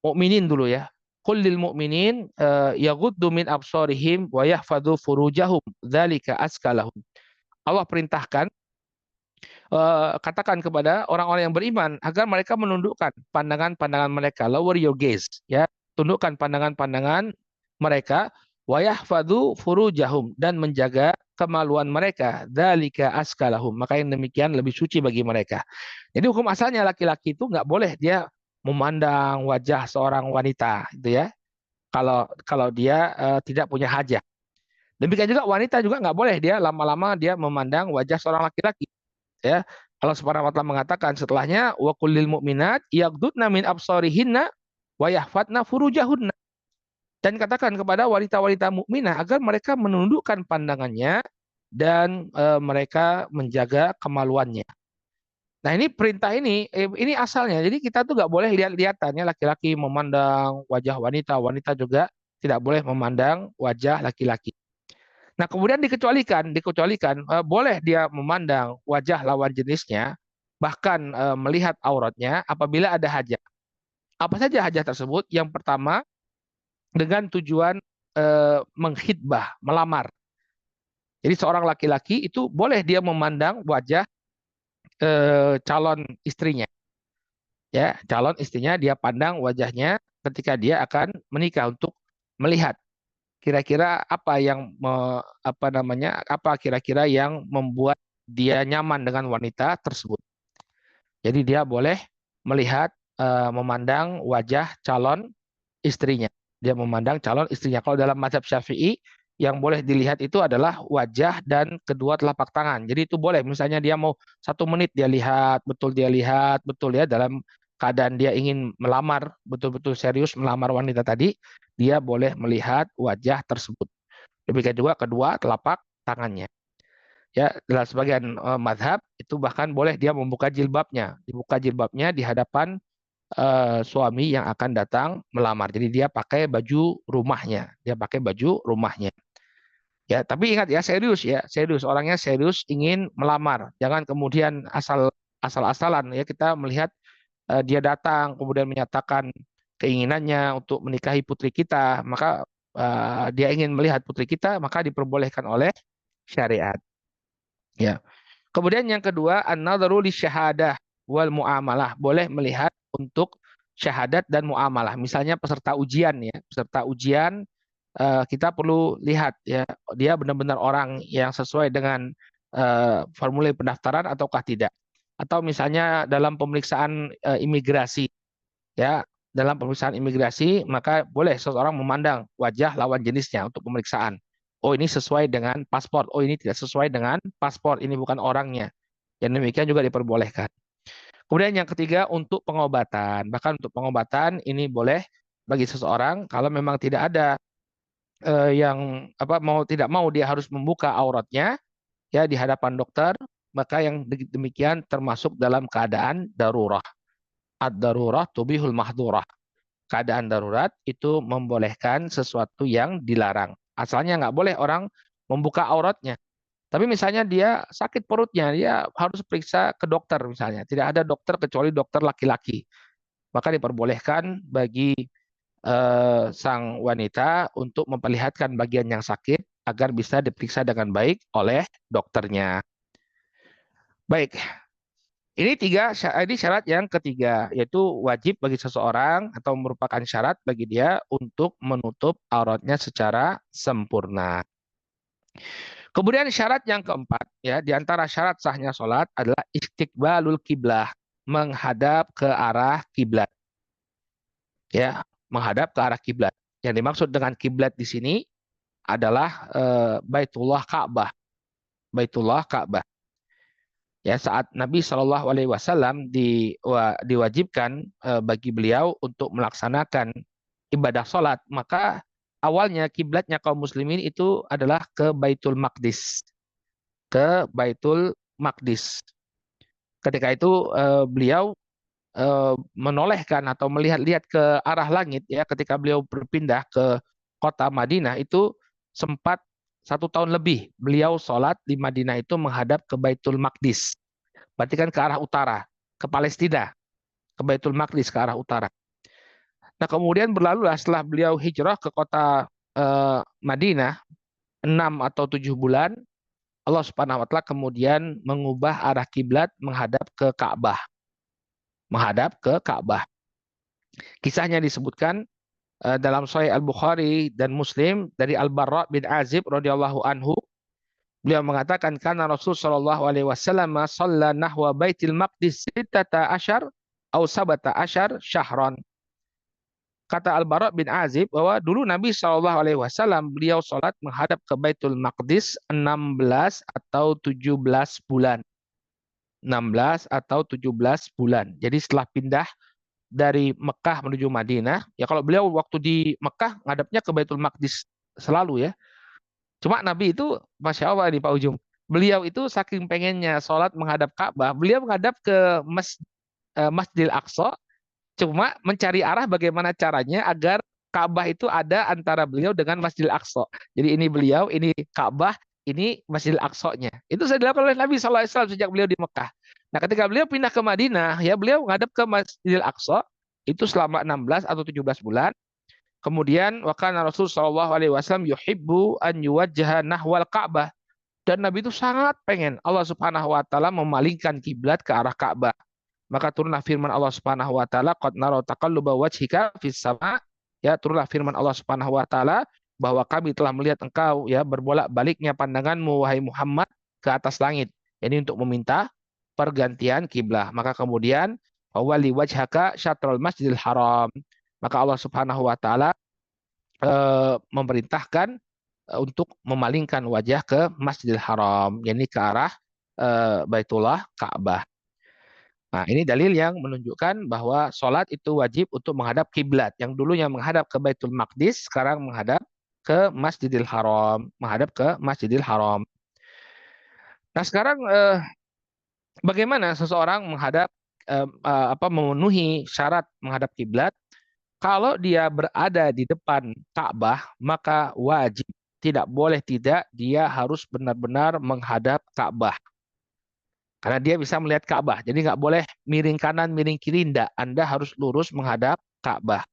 mukminin dulu ya. Qul lil mu'minin yaghuddu min absarihim wa yahfadzu furujahum dzalika askalahum. Allah perintahkan katakan kepada orang-orang yang beriman agar mereka menundukkan pandangan-pandangan mereka, lower your gaze ya. Tundukkan pandangan-pandangan mereka wa yahfadzu furujahum dan menjaga kemaluan mereka. Dzalika askalahum. Maka yang demikian lebih suci bagi mereka. Jadi hukum asalnya laki-laki itu nggak boleh dia memandang wajah seorang wanita, gitu ya. Kalau kalau dia tidak punya hajat. Demikian juga wanita juga nggak boleh dia lama-lama dia memandang wajah seorang laki-laki, ya. Allah Subhanahu wa taala mengatakan setelahnya wa kullil mu'minat yaghdudna min absarihinna wa yahfatna furujahunna. Dan katakan kepada wanita-wanita mukminah agar mereka menundukkan pandangannya dan mereka menjaga kemaluannya. Nah ini perintah ini asalnya. Jadi kita tuh nggak boleh lihat-lihatannya laki-laki memandang wajah wanita, wanita juga tidak boleh memandang wajah laki-laki. Nah kemudian dikecualikan boleh dia memandang wajah lawan jenisnya, bahkan melihat auratnya apabila ada hajat. Apa saja hajat tersebut? Yang pertama dengan tujuan menghitbah, melamar. Jadi seorang laki-laki itu boleh dia memandang wajah calon istrinya. Ya, calon istrinya dia pandang wajahnya ketika dia akan menikah untuk melihat kira-kira apa kira-kira yang membuat dia nyaman dengan wanita tersebut. Jadi dia boleh melihat memandang wajah calon istrinya. Dia memandang calon istrinya. Kalau dalam mazhab Syafi'i yang boleh dilihat itu adalah wajah dan kedua telapak tangan. Jadi itu boleh. Misalnya dia mau 1 menit dia lihat betul ya dalam keadaan dia ingin melamar betul-betul serius melamar wanita tadi, dia boleh melihat wajah tersebut. Demikian juga kedua telapak tangannya. Ya, dalam sebagian mazhab itu bahkan boleh dia dibuka jilbabnya di hadapan suami yang akan datang melamar. Jadi dia pakai baju rumahnya, Ya, tapi ingat ya, serius orangnya serius ingin melamar. Jangan kemudian asal-asalan ya kita melihat dia datang kemudian menyatakan keinginannya untuk menikahi putri kita, maka dia ingin melihat putri kita, maka diperbolehkan oleh syariat. Ya. Kemudian yang kedua, an-nadharu lisyahadah wal muamalah. Boleh melihat untuk syahadat dan muamalah. Misalnya peserta ujian ya, kita perlu lihat ya, dia benar-benar orang yang sesuai dengan formulir pendaftaran ataukah tidak. Atau misalnya dalam pemeriksaan imigrasi ya, dalam pemeriksaan imigrasi maka boleh seseorang memandang wajah lawan jenisnya untuk pemeriksaan. Oh ini sesuai dengan paspor, oh ini tidak sesuai dengan paspor, ini bukan orangnya. Yang demikian juga diperbolehkan. Kemudian yang ketiga untuk pengobatan. Bahkan untuk pengobatan ini boleh bagi seseorang kalau memang tidak ada yang tidak mau dia harus membuka auratnya ya di hadapan dokter, maka yang demikian termasuk dalam keadaan darurat. Ad-darurah tubihul mahdurah. Keadaan darurat itu membolehkan sesuatu yang dilarang. Asalnya nggak boleh orang membuka auratnya. Tapi misalnya dia sakit perutnya, dia harus periksa ke dokter misalnya. Tidak ada dokter kecuali dokter laki-laki. Maka diperbolehkan bagi sang wanita untuk memperlihatkan bagian yang sakit agar bisa diperiksa dengan baik oleh dokternya. Baik, Ini syarat yang ketiga, yaitu wajib bagi seseorang atau merupakan syarat bagi dia untuk menutup auratnya secara sempurna. Kemudian syarat yang keempat, ya, di antara syarat sahnya sholat adalah istiqbalul kiblah, menghadap ke arah kiblat, ya, menghadap ke arah kiblat. Yang dimaksud dengan kiblat di sini adalah Baitullah Ka'bah, Baitullah Ka'bah. Ya, saat Nabi Shallallahu Alaihi Wasallam diwajibkan bagi beliau untuk melaksanakan ibadah sholat, maka awalnya kiblatnya kaum muslimin itu adalah ke Baitul Maqdis, ke Baitul Maqdis. Ketika itu beliau menolehkan atau melihat-lihat ke arah langit, ya, ketika beliau berpindah ke kota Madinah itu sempat 1 tahun lebih beliau sholat di Madinah itu menghadap ke Baitul Maqdis. Berarti kan ke arah utara, ke Palestina, ke Baitul Maqdis ke arah utara. Nah, kemudian berlalulah setelah beliau hijrah ke kota Madinah 6 atau 7 bulan, Allah Subhanahu wa taala kemudian mengubah arah kiblat menghadap ke Ka'bah, menghadap ke Ka'bah. Kisahnya disebutkan dalam Sahih Al-Bukhari dan Muslim dari Al-Barra bin Azib radhiyallahu anhu. Beliau mengatakan karena Rasul Shallallahu Alaihi Wasallam shalla nahwa Baitil Maqdis sittata asyar atau sabata asyar syahron. Kata Al-Bara bin Azib bahwa dulu Nabi Shallallahu Alaihi Wasallam beliau sholat menghadap ke Baitul Maqdis 16 atau 17 bulan. 16 atau 17 bulan. Jadi setelah pindah dari Mekah menuju Madinah, ya kalau beliau waktu di Mekah ngadapnya ke Baitul Maqdis selalu, ya. Cuma Nabi itu, Masya Allah nih Pak Ujung, beliau itu saking pengennya sholat menghadap Ka'bah, beliau menghadap ke Masjidil Aqsa, cuma mencari arah bagaimana caranya agar Ka'bah itu ada antara beliau dengan Masjidil Aqsa. Jadi ini beliau, ini Ka'bah, ini Masjidil Aqsa-nya. Itu sudah dilakukan oleh Nabi SAW sejak beliau di Mekah. Nah, ketika beliau pindah ke Madinah, ya beliau menghadap ke Masjidil Aqsa, itu selama 16 atau 17 bulan. Kemudian wakana Rasul Shallallahu Alaihi Wasallam yuhibbu an yuwajjaha nahwal Ka'bah, dan Nabi itu sangat pengen Allah Subhanahu Wa Taala memalingkan kiblat ke arah Ka'bah. Maka turunlah firman Allah Subhanahu Wa Taala, qad nara taqalluba wajhika fis sama, ya, turunlah firman Allah Subhanahu Wa Taala bahwa kami telah melihat engkau, ya, berbolak-baliknya pandanganmu wahai Muhammad ke atas langit. Ini untuk meminta pergantian kiblah. Maka kemudian wali wajhaka syatrul masjidil haram. Maka Allah Subhanahu wa taala memerintahkan untuk memalingkan wajah ke Masjidil Haram, yakni ke arah Baitullah Ka'bah. Nah, ini dalil yang menunjukkan bahwa sholat itu wajib untuk menghadap kiblat. Yang dulunya menghadap ke Baitul Maqdis, sekarang menghadap ke Masjidil Haram, menghadap ke Masjidil Haram. Nah, sekarang bagaimana seseorang memenuhi syarat menghadap kiblat? Kalau dia berada di depan Ka'bah, maka wajib, tidak boleh tidak, dia harus benar-benar menghadap Ka'bah. Karena dia bisa melihat Ka'bah. Jadi nggak boleh miring kanan, miring kiri, enggak. Anda harus lurus menghadap Ka'bah.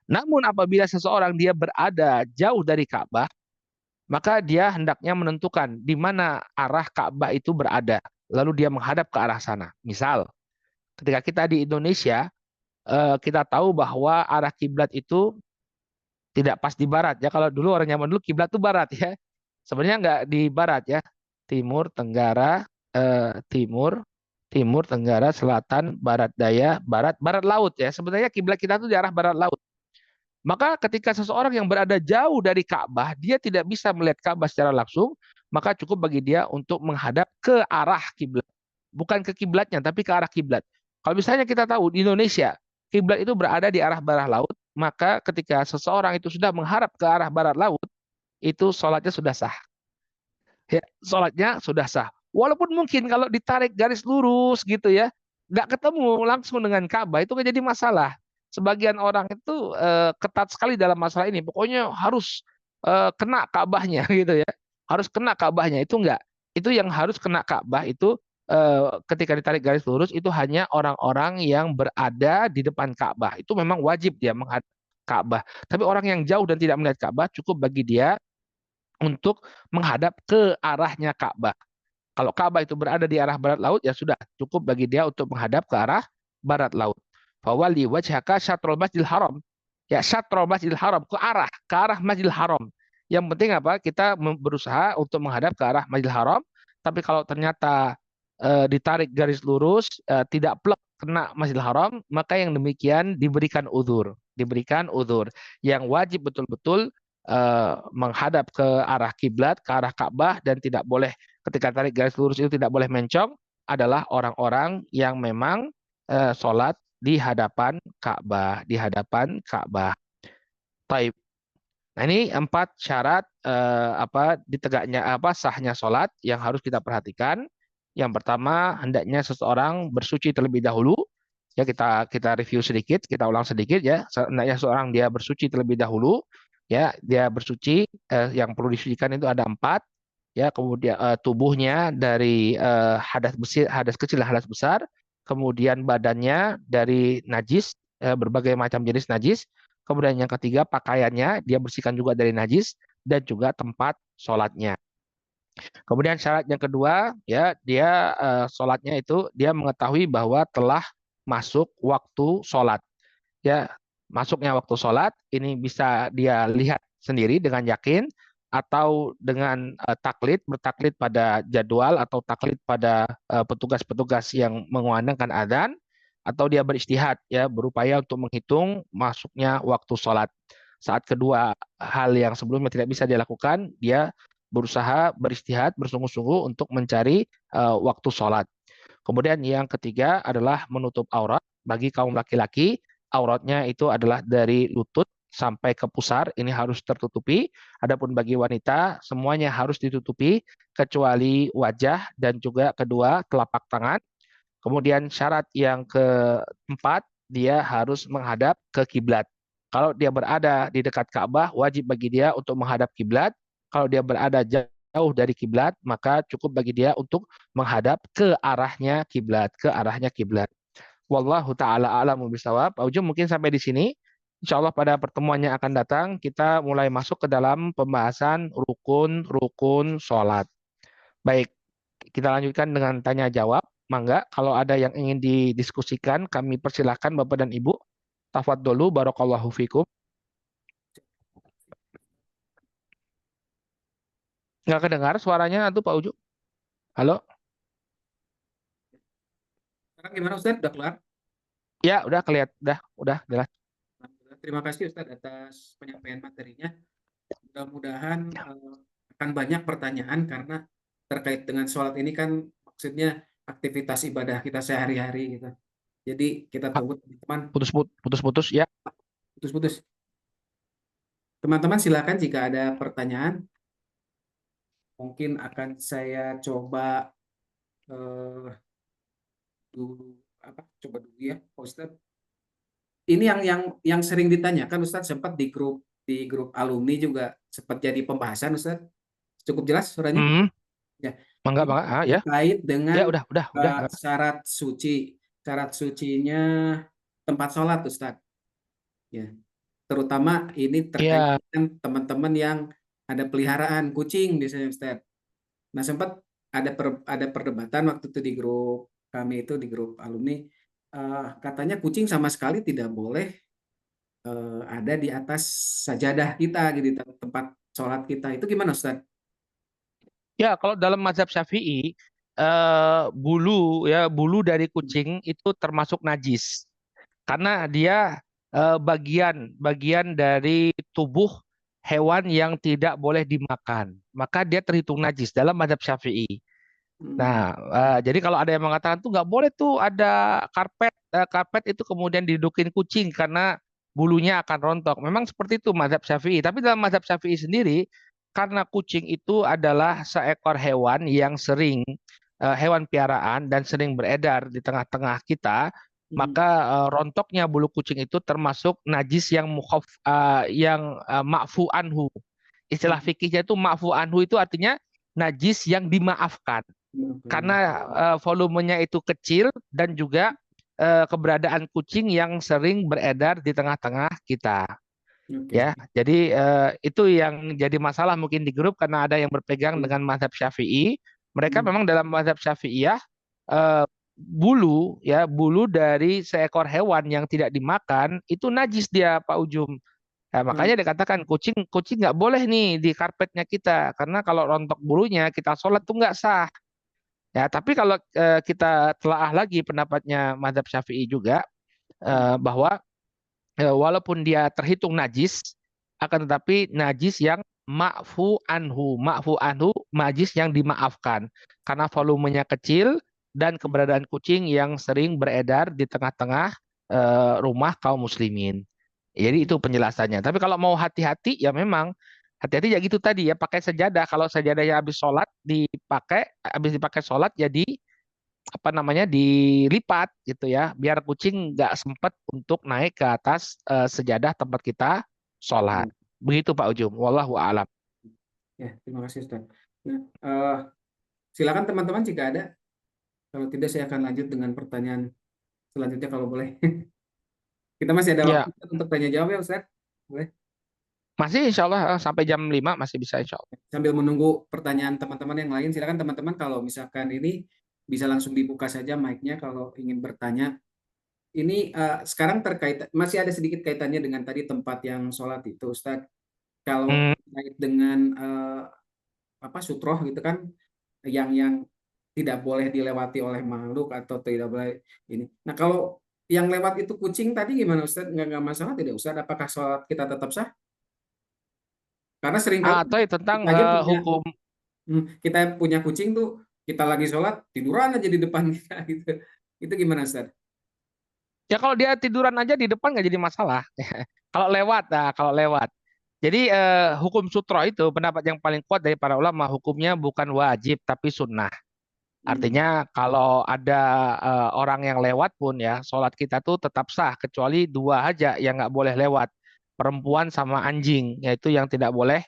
Namun apabila seseorang dia berada jauh dari Ka'bah, maka dia hendaknya menentukan di mana arah Ka'bah itu berada. Lalu dia menghadap ke arah sana. Misal, ketika kita di Indonesia, kita tahu bahwa arah kiblat itu tidak pas di barat, ya. Kalau dulu orang zaman dulu kiblat itu barat, ya. Sebenarnya nggak di barat, ya. Timur, tenggara, timur, timur, tenggara, selatan, barat daya, barat, barat laut, ya. Sebenarnya kiblat kita itu di arah barat laut. Maka ketika seseorang yang berada jauh dari Ka'bah, dia tidak bisa melihat Ka'bah secara langsung, maka cukup bagi dia untuk menghadap ke arah kiblat. Bukan ke kiblatnya, tapi ke arah kiblat. Kalau misalnya kita tahu di Indonesia, kiblat itu berada di arah barat laut, maka ketika seseorang itu sudah menghadap ke arah barat laut, itu sholatnya sudah sah. Ya, sholatnya sudah sah. Walaupun mungkin kalau ditarik garis lurus gitu, ya, nggak ketemu langsung dengan Ka'bah, itu kan jadi masalah. Sebagian orang itu ketat sekali dalam masalah ini. Pokoknya harus kena Ka'bahnya gitu, ya. Harus kena Ka'bahnya, itu enggak. Itu yang harus kena Ka'bah itu ketika ditarik garis lurus itu hanya orang-orang yang berada di depan Ka'bah. Itu memang wajib dia menghadap Ka'bah. Tapi orang yang jauh dan tidak melihat Ka'bah cukup bagi dia untuk menghadap ke arahnya Ka'bah. Kalau Ka'bah itu berada di arah barat laut, ya sudah cukup bagi dia untuk menghadap ke arah barat laut. Fawali wajhaka syatrul masjidil haram. Ya, syatrul masjidil haram, ke arah Masjidil Haram. Yang penting apa? Kita berusaha untuk menghadap ke arah Masjidil Haram. Tapi kalau ternyata ditarik garis lurus, tidak plek kena Masjidil Haram, maka yang demikian diberikan uzur. Diberikan uzur. Yang wajib betul-betul menghadap ke arah kiblat, ke arah Ka'bah, dan tidak boleh ketika tarik garis lurus itu tidak boleh mencong, adalah orang-orang yang memang sholat di hadapan Ka'bah, di hadapan Ka'bah. Taib. Nah, ini 4 syarat ditegaknya sahnya sholat yang harus kita perhatikan. Yang pertama, hendaknya seseorang bersuci terlebih dahulu. Ya, kita review sedikit, kita ulang sedikit ya. Hendaknya seseorang dia bersuci terlebih dahulu. Ya, dia bersuci, yang perlu disucikan itu ada 4. Ya, kemudian tubuhnya dari hadas kecil dan hadas besar, kemudian badannya dari najis, berbagai macam jenis najis, kemudian yang ketiga pakaiannya dia bersihkan juga dari najis, dan juga tempat sholatnya. Kemudian syarat yang kedua, ya, dia sholatnya itu dia mengetahui bahwa telah masuk waktu sholat. Ya, masuknya waktu sholat ini bisa dia lihat sendiri dengan yakin, atau dengan bertaklid pada jadwal, atau taklid pada petugas-petugas yang mengumandangkan adzan, atau dia beristihad, ya, berupaya untuk menghitung masuknya waktu sholat. Saat kedua hal yang sebelumnya tidak bisa dilakukan, dia berusaha beristihad bersungguh-sungguh untuk mencari waktu sholat. Kemudian yang ketiga adalah menutup aurat. Bagi kaum laki-laki, auratnya itu adalah dari lutut sampai ke pusar, ini harus tertutupi. Adapun bagi wanita, semuanya harus ditutupi kecuali wajah dan juga kedua telapak tangan. Kemudian syarat yang keempat, dia harus menghadap ke kiblat. Kalau dia berada di dekat Ka'bah, wajib bagi dia untuk menghadap kiblat. Kalau dia berada jauh dari kiblat, maka cukup bagi dia untuk menghadap ke arahnya kiblat, ke arahnya kiblat. Wallahu taala a'lamu bishawab. Pak Ujung, mungkin sampai di sini. Insya Allah pada pertemuan yang akan datang kita mulai masuk ke dalam pembahasan rukun-rukun sholat. Baik, kita lanjutkan dengan tanya jawab. Mangga, kalau ada yang ingin didiskusikan, kami persilahkan Bapak dan Ibu. Tafadholu, barakallahu fikum. Nggak kedengar suaranya tuh Pak Uju. Halo? Sekarang gimana Ustaz? Udah kelar? Ya, udah kelihatan, udah jelas. Terima kasih Ustaz atas penyampaian materinya. Mudah-mudahan akan banyak pertanyaan karena terkait dengan sholat ini kan maksudnya aktivitas ibadah kita sehari-hari gitu. Jadi kita Ah, tunggu teman-teman. putus-putus ya. Putus-putus. Teman-teman silakan jika ada pertanyaan. Mungkin akan saya coba eh, dulu coba dulu ya, Pak Ustadz. Ini yang sering ditanyakan Ustadz, sempat di grup alumni juga sempat jadi pembahasan Ustadz. Cukup jelas suaranya? Hmm, Ya. mangga, Ini mangga. Ya. terkait Ya, dengan udah. syarat suci. Syarat sucinya tempat sholat Ustadz. Ya. Terutama ini terkait Ya, dengan teman-teman yang ada peliharaan kucing biasanya Ustadz. Nah, sempat ada perdebatan waktu itu di grup kami itu, di grup alumni, katanya kucing sama sekali tidak boleh ada di atas sajadah kita gitu, tempat sholat kita. Itu gimana Ustaz? ya, kalau dalam mazhab Syafi'i, bulu dari kucing itu termasuk najis karena dia bagian bagian dari tubuh hewan yang tidak boleh dimakan. Maka dia terhitung najis dalam mazhab Syafi'i. Hmm. Nah, jadi kalau ada yang mengatakan tuh nggak boleh tuh ada karpet, karpet itu kemudian didudukin kucing karena bulunya akan rontok. Memang seperti itu mazhab Syafi'i. Tapi dalam mazhab Syafi'i sendiri, karena kucing itu adalah seekor hewan yang sering hewan piaraan dan sering beredar di tengah-tengah kita, Hmm. maka rontoknya bulu kucing itu termasuk najis yang ma'fu anhu. Istilah Hmm. fikihnya itu ma'fu anhu itu artinya najis yang dimaafkan karena volumenya itu kecil dan juga keberadaan kucing yang sering beredar di tengah-tengah kita Oke. ya. Jadi itu yang jadi masalah mungkin di grup karena ada yang berpegang dengan mazhab Syafi'i Mereka Hmm. memang dalam mazhab Syafi'iyah bulu dari seekor hewan yang tidak dimakan itu najis dia Pak Ujum. Nah, Hmm. makanya dikatakan kucing kucing nggak boleh nih di karpetnya kita karena kalau rontok bulunya kita sholat tuh nggak sah. Ya, tapi kalau kita telaah lagi pendapatnya mazhab Syafi'i juga Hmm. bahwa walaupun dia terhitung najis, akan tetapi najis yang ma'fu anhu, najis yang dimaafkan. Karena volumenya kecil dan Hmm. keberadaan kucing yang sering beredar di tengah-tengah rumah kaum muslimin. Jadi itu penjelasannya. Tapi kalau mau hati-hati, ya memang hati-hati ya gitu tadi ya, pakai sejadah. Kalau sejadahnya habis sholat habis dipakai sholat, jadi apa namanya dilipat gitu ya biar kucing nggak sempat untuk naik ke atas sejadah tempat kita sholat Hmm. begitu Pak Ujum wallahu a'lam. Ya, terima kasih Ustaz. Nah, silakan teman-teman jika ada. Kalau tidak, saya akan lanjut dengan pertanyaan selanjutnya kalau boleh. Kita masih ada waktu Ya, untuk tanya jawab ya Ustaz. Boleh. masih insya Allah sampai jam 5 masih bisa insya Allah. Sambil menunggu pertanyaan teman-teman yang lain, silakan teman-teman kalau misalkan ini bisa langsung dibuka saja mic-nya kalau ingin bertanya. Ini sekarang terkait masih ada sedikit kaitannya dengan tadi tempat yang sholat itu, Ustadz. Kalau Hmm, terkait dengan apa sutroh gitu kan, yang tidak boleh dilewati oleh makhluk atau tidak boleh ini. Nah kalau yang lewat itu kucing tadi gimana Ustadz? Nggak masalah tidak Ustadz? Apakah sholat kita tetap sah? Karena seringkali atau ya tentang kita aja punya hukum. kita punya kucing tuh kita lagi sholat tiduran aja di depan kita gitu. Itu gimana Ustadz? Ya kalau dia tiduran aja di depan nggak jadi masalah. Kalau lewat, nah kalau lewat. Jadi hukum sutro itu pendapat yang paling kuat dari para ulama hukumnya bukan wajib tapi sunnah. Hmm. Artinya kalau ada orang yang lewat pun ya sholat kita tuh tetap sah kecuali dua aja yang nggak boleh lewat, perempuan sama anjing, yaitu yang tidak boleh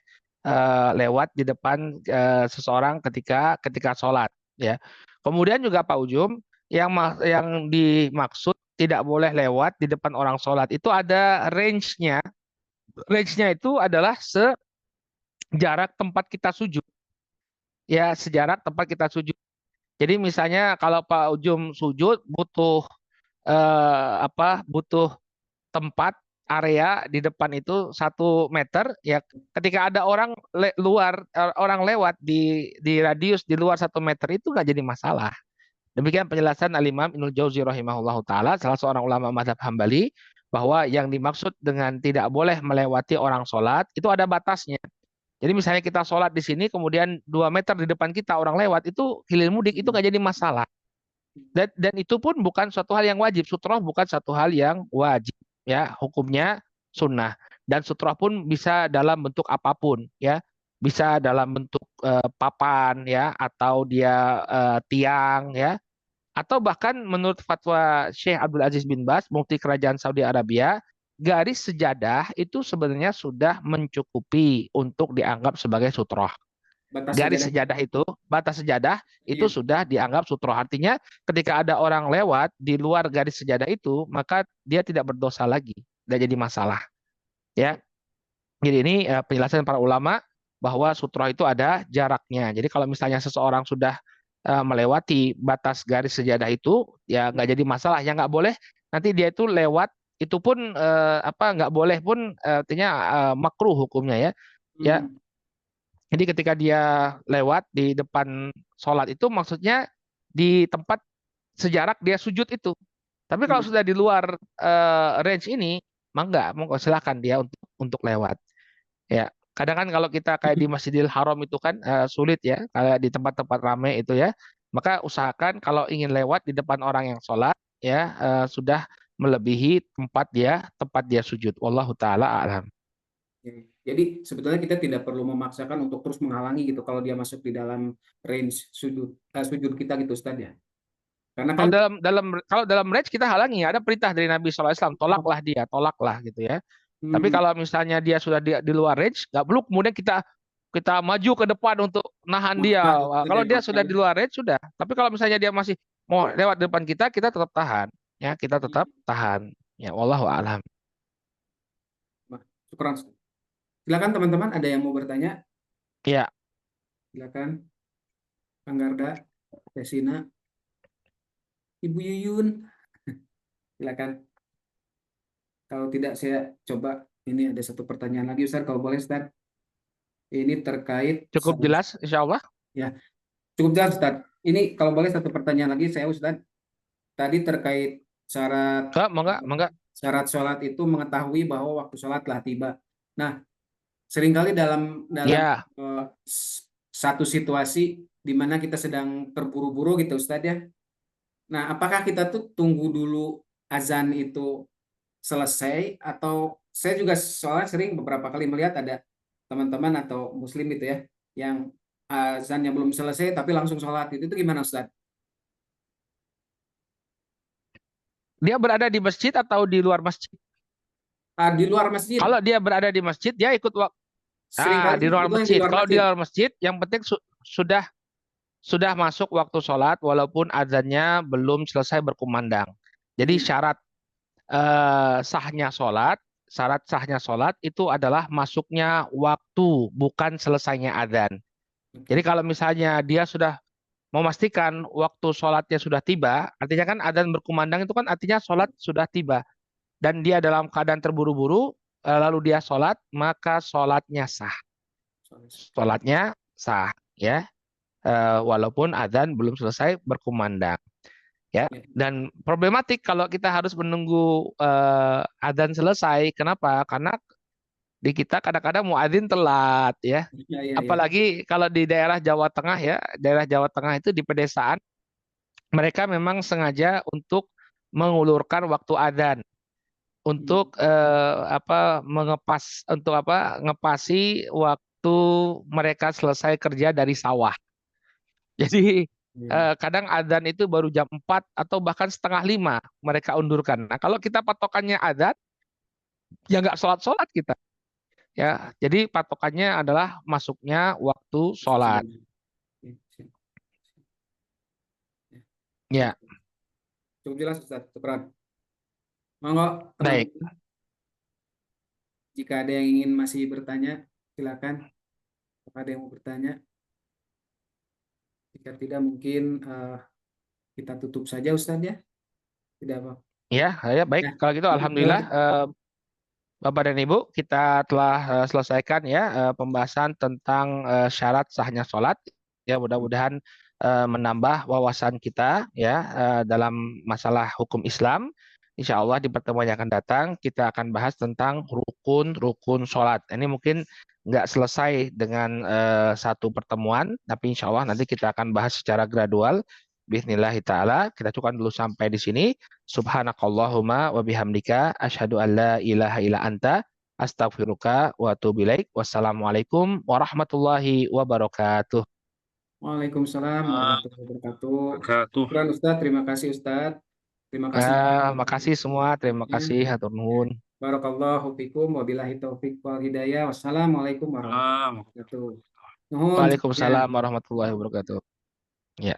lewat di depan seseorang ketika ketika sholat ya. Kemudian juga Pak Ujum yang dimaksud tidak boleh lewat di depan orang sholat itu ada range-nya. Range-nya itu adalah sejarak tempat kita sujud. Ya, sejarak tempat kita sujud. Jadi misalnya kalau Pak Ujum sujud butuh butuh tempat area di depan itu 1 meter ya ketika ada orang lewat di radius di luar 1 meter itu nggak jadi masalah. Demikian penjelasan Al-Imam Ibnul Jauzi rahimahullahu taala salah seorang ulama mazhab Hambali bahwa yang dimaksud dengan tidak boleh melewati orang sholat itu ada batasnya. Jadi misalnya kita sholat di sini, kemudian 2 meter di depan kita orang lewat, itu hilir mudik itu nggak jadi masalah. Dan itu pun bukan suatu hal yang wajib. Sutroh bukan suatu hal yang wajib. Ya, hukumnya sunnah. Dan sutroh pun bisa dalam bentuk apapun. Ya, bisa dalam bentuk papan, ya, atau dia tiang, ya, atau bahkan menurut fatwa Syekh Abdul Aziz bin Baz, mufti kerajaan Saudi Arabia, garis sejadah itu sebenarnya sudah mencukupi untuk dianggap sebagai sutroh. Batas Garis sejadah. sejadah itu, batas sejadah itu Iya. sudah dianggap sutroh. Artinya ketika ada orang lewat di luar garis sejadah itu, maka dia tidak berdosa lagi, tidak jadi masalah. Ya, jadi ini penjelasan para ulama bahwa sutroh itu ada jaraknya. Jadi kalau misalnya seseorang sudah melewati batas garis sejadah itu, ya nggak jadi masalah. Yang nggak boleh nanti dia itu lewat itu pun nggak boleh pun artinya makruh hukumnya ya. Ya, Hmm. jadi ketika dia lewat di depan sholat itu maksudnya di tempat sejarak dia sujud itu. Tapi kalau Hmm. sudah di luar range ini, mah enggak, monggo silakan dia untuk lewat. Ya, kadang kan kalau kita kayak di Masjidil Haram itu kan sulit ya, kayak di tempat-tempat ramai itu ya. Maka usahakan kalau ingin lewat di depan orang yang sholat, ya sudah melebihi tempat dia sujud. Wallahu taala a'lam. Ya. Jadi sebetulnya kita tidak perlu memaksakan untuk terus menghalangi gitu kalau dia masuk di dalam range sujud kita gitu Ustaz ya. Karena kan Kalau dalam range kita halangi, ada perintah dari Nabi SAW, tolaklah dia, tolaklah gitu ya. Tapi hmm, kalau misalnya dia sudah di luar range, nggak perlu kemudian kita kita maju ke depan untuk nahan dia. maksa Wah, Ustaz kalau ya, dia maksa sudah di ya. luar range sudah. Tapi kalau misalnya dia masih mau lewat depan kita, kita tetap tahan. Ya, kita tetap tahan. Ya, wallahu a'lam. Nah, syukuran, Ustaz. Silakan teman-teman ada yang mau bertanya? Ya, Silakan. Kang Garda, Resina, Ibu Yuyun, silakan. Kalau tidak saya coba, ini ada satu pertanyaan lagi Ustaz, kalau boleh Ustaz. Ini terkait Cukup jelas, insya Allah. ya, cukup jelas Ustaz. Ini kalau boleh satu pertanyaan lagi saya Ustaz. Tadi terkait syarat Mangga, mangga. syarat sholat itu mengetahui bahwa waktu sholat telah tiba. Nah, seringkali dalam dalam Ya, satu situasi di mana kita sedang terburu-buru gitu Ustaz ya. Nah, apakah kita tuh tunggu dulu azan itu selesai, atau saya juga soalnya sering beberapa kali melihat ada teman-teman atau muslim itu ya yang azannya belum selesai tapi langsung sholat, itu gimana Ustaz? dia berada di masjid atau di luar masjid? Di luar masjid, Kalau dia berada di masjid, dia ikut seringkali di luar itu yang di masjid. luar Kalau di masjid. luar masjid, yang penting sudah masuk waktu sholat, walaupun azannya belum selesai berkumandang. Jadi Hmm, sahnya sholat, syarat sahnya sholat itu adalah masuknya waktu, bukan selesainya azan. Jadi oke. kalau misalnya dia sudah memastikan waktu sholatnya sudah tiba, artinya kan azan berkumandang itu kan artinya sholat sudah tiba. Dan dia dalam keadaan terburu-buru, lalu dia sholat, maka sholatnya sah. Sholatnya sah, ya. Walaupun azan belum selesai berkumandang. Ya, Ya, dan problematik kalau kita harus menunggu adzan selesai. Kenapa? Karena di kita kadang-kadang muadzin telat, ya. ya, ya, ya. Apalagi kalau di daerah Jawa Tengah, ya, daerah Jawa Tengah itu di pedesaan, mereka memang sengaja untuk mengulurkan waktu adzan Hmm, untuk untuk ngepasi waktu mereka selesai kerja dari sawah. Jadi ya. kadang adzan itu baru jam 4 atau bahkan setengah 5 mereka undurkan. Nah, kalau kita patokannya adzan, ya nggak sholat-sholat kita. Ya, jadi patokannya adalah masuknya waktu sholat. Ya, siap. Ya, Ya, cukup jelas Ustaz. Syukran. Monggo baik. teman-teman, jika ada yang ingin masih bertanya, silakan. Apakah ada yang mau bertanya? Jika tidak mungkin kita tutup saja Ustaz ya. Tidak apa. Ya, ya baik. Ya, Kalau gitu, kalau alhamdulillah, Bapak dan Ibu, kita telah selesaikan ya pembahasan tentang syarat sahnya sholat. Ya, mudah-mudahan menambah wawasan kita ya dalam masalah hukum Islam. Insya Allah di pertemuan yang akan datang kita akan bahas tentang rukun-rukun sholat. Ini mungkin nggak selesai dengan satu pertemuan, tapi insya Allah nanti kita akan bahas secara gradual. Bismillah ta'ala. Kita cukupkan dulu sampai di sini. Subhanakallahumma wa bihamdika asyhadu an la ilaha illa anta astaghfiruka wa atubu ilaik. Wassalamualaikum warahmatullahi wabarakatuh. Waalaikumsalam warahmatullahi wabarakatuh. Wabarakatuh. Syukran Ustaz, terima kasih Ustaz. Terima kasih juga Makasih semua, terima ya. kasih, hatur Ya. nuhun. Barakallahu fikum wabillahi taufik wal hidayah. Wassalamualaikum warahmatullahi Salam. wabarakatuh. Nuhun. Ya. Waalaikumsalam warahmatullahi wabarakatuh. Ya.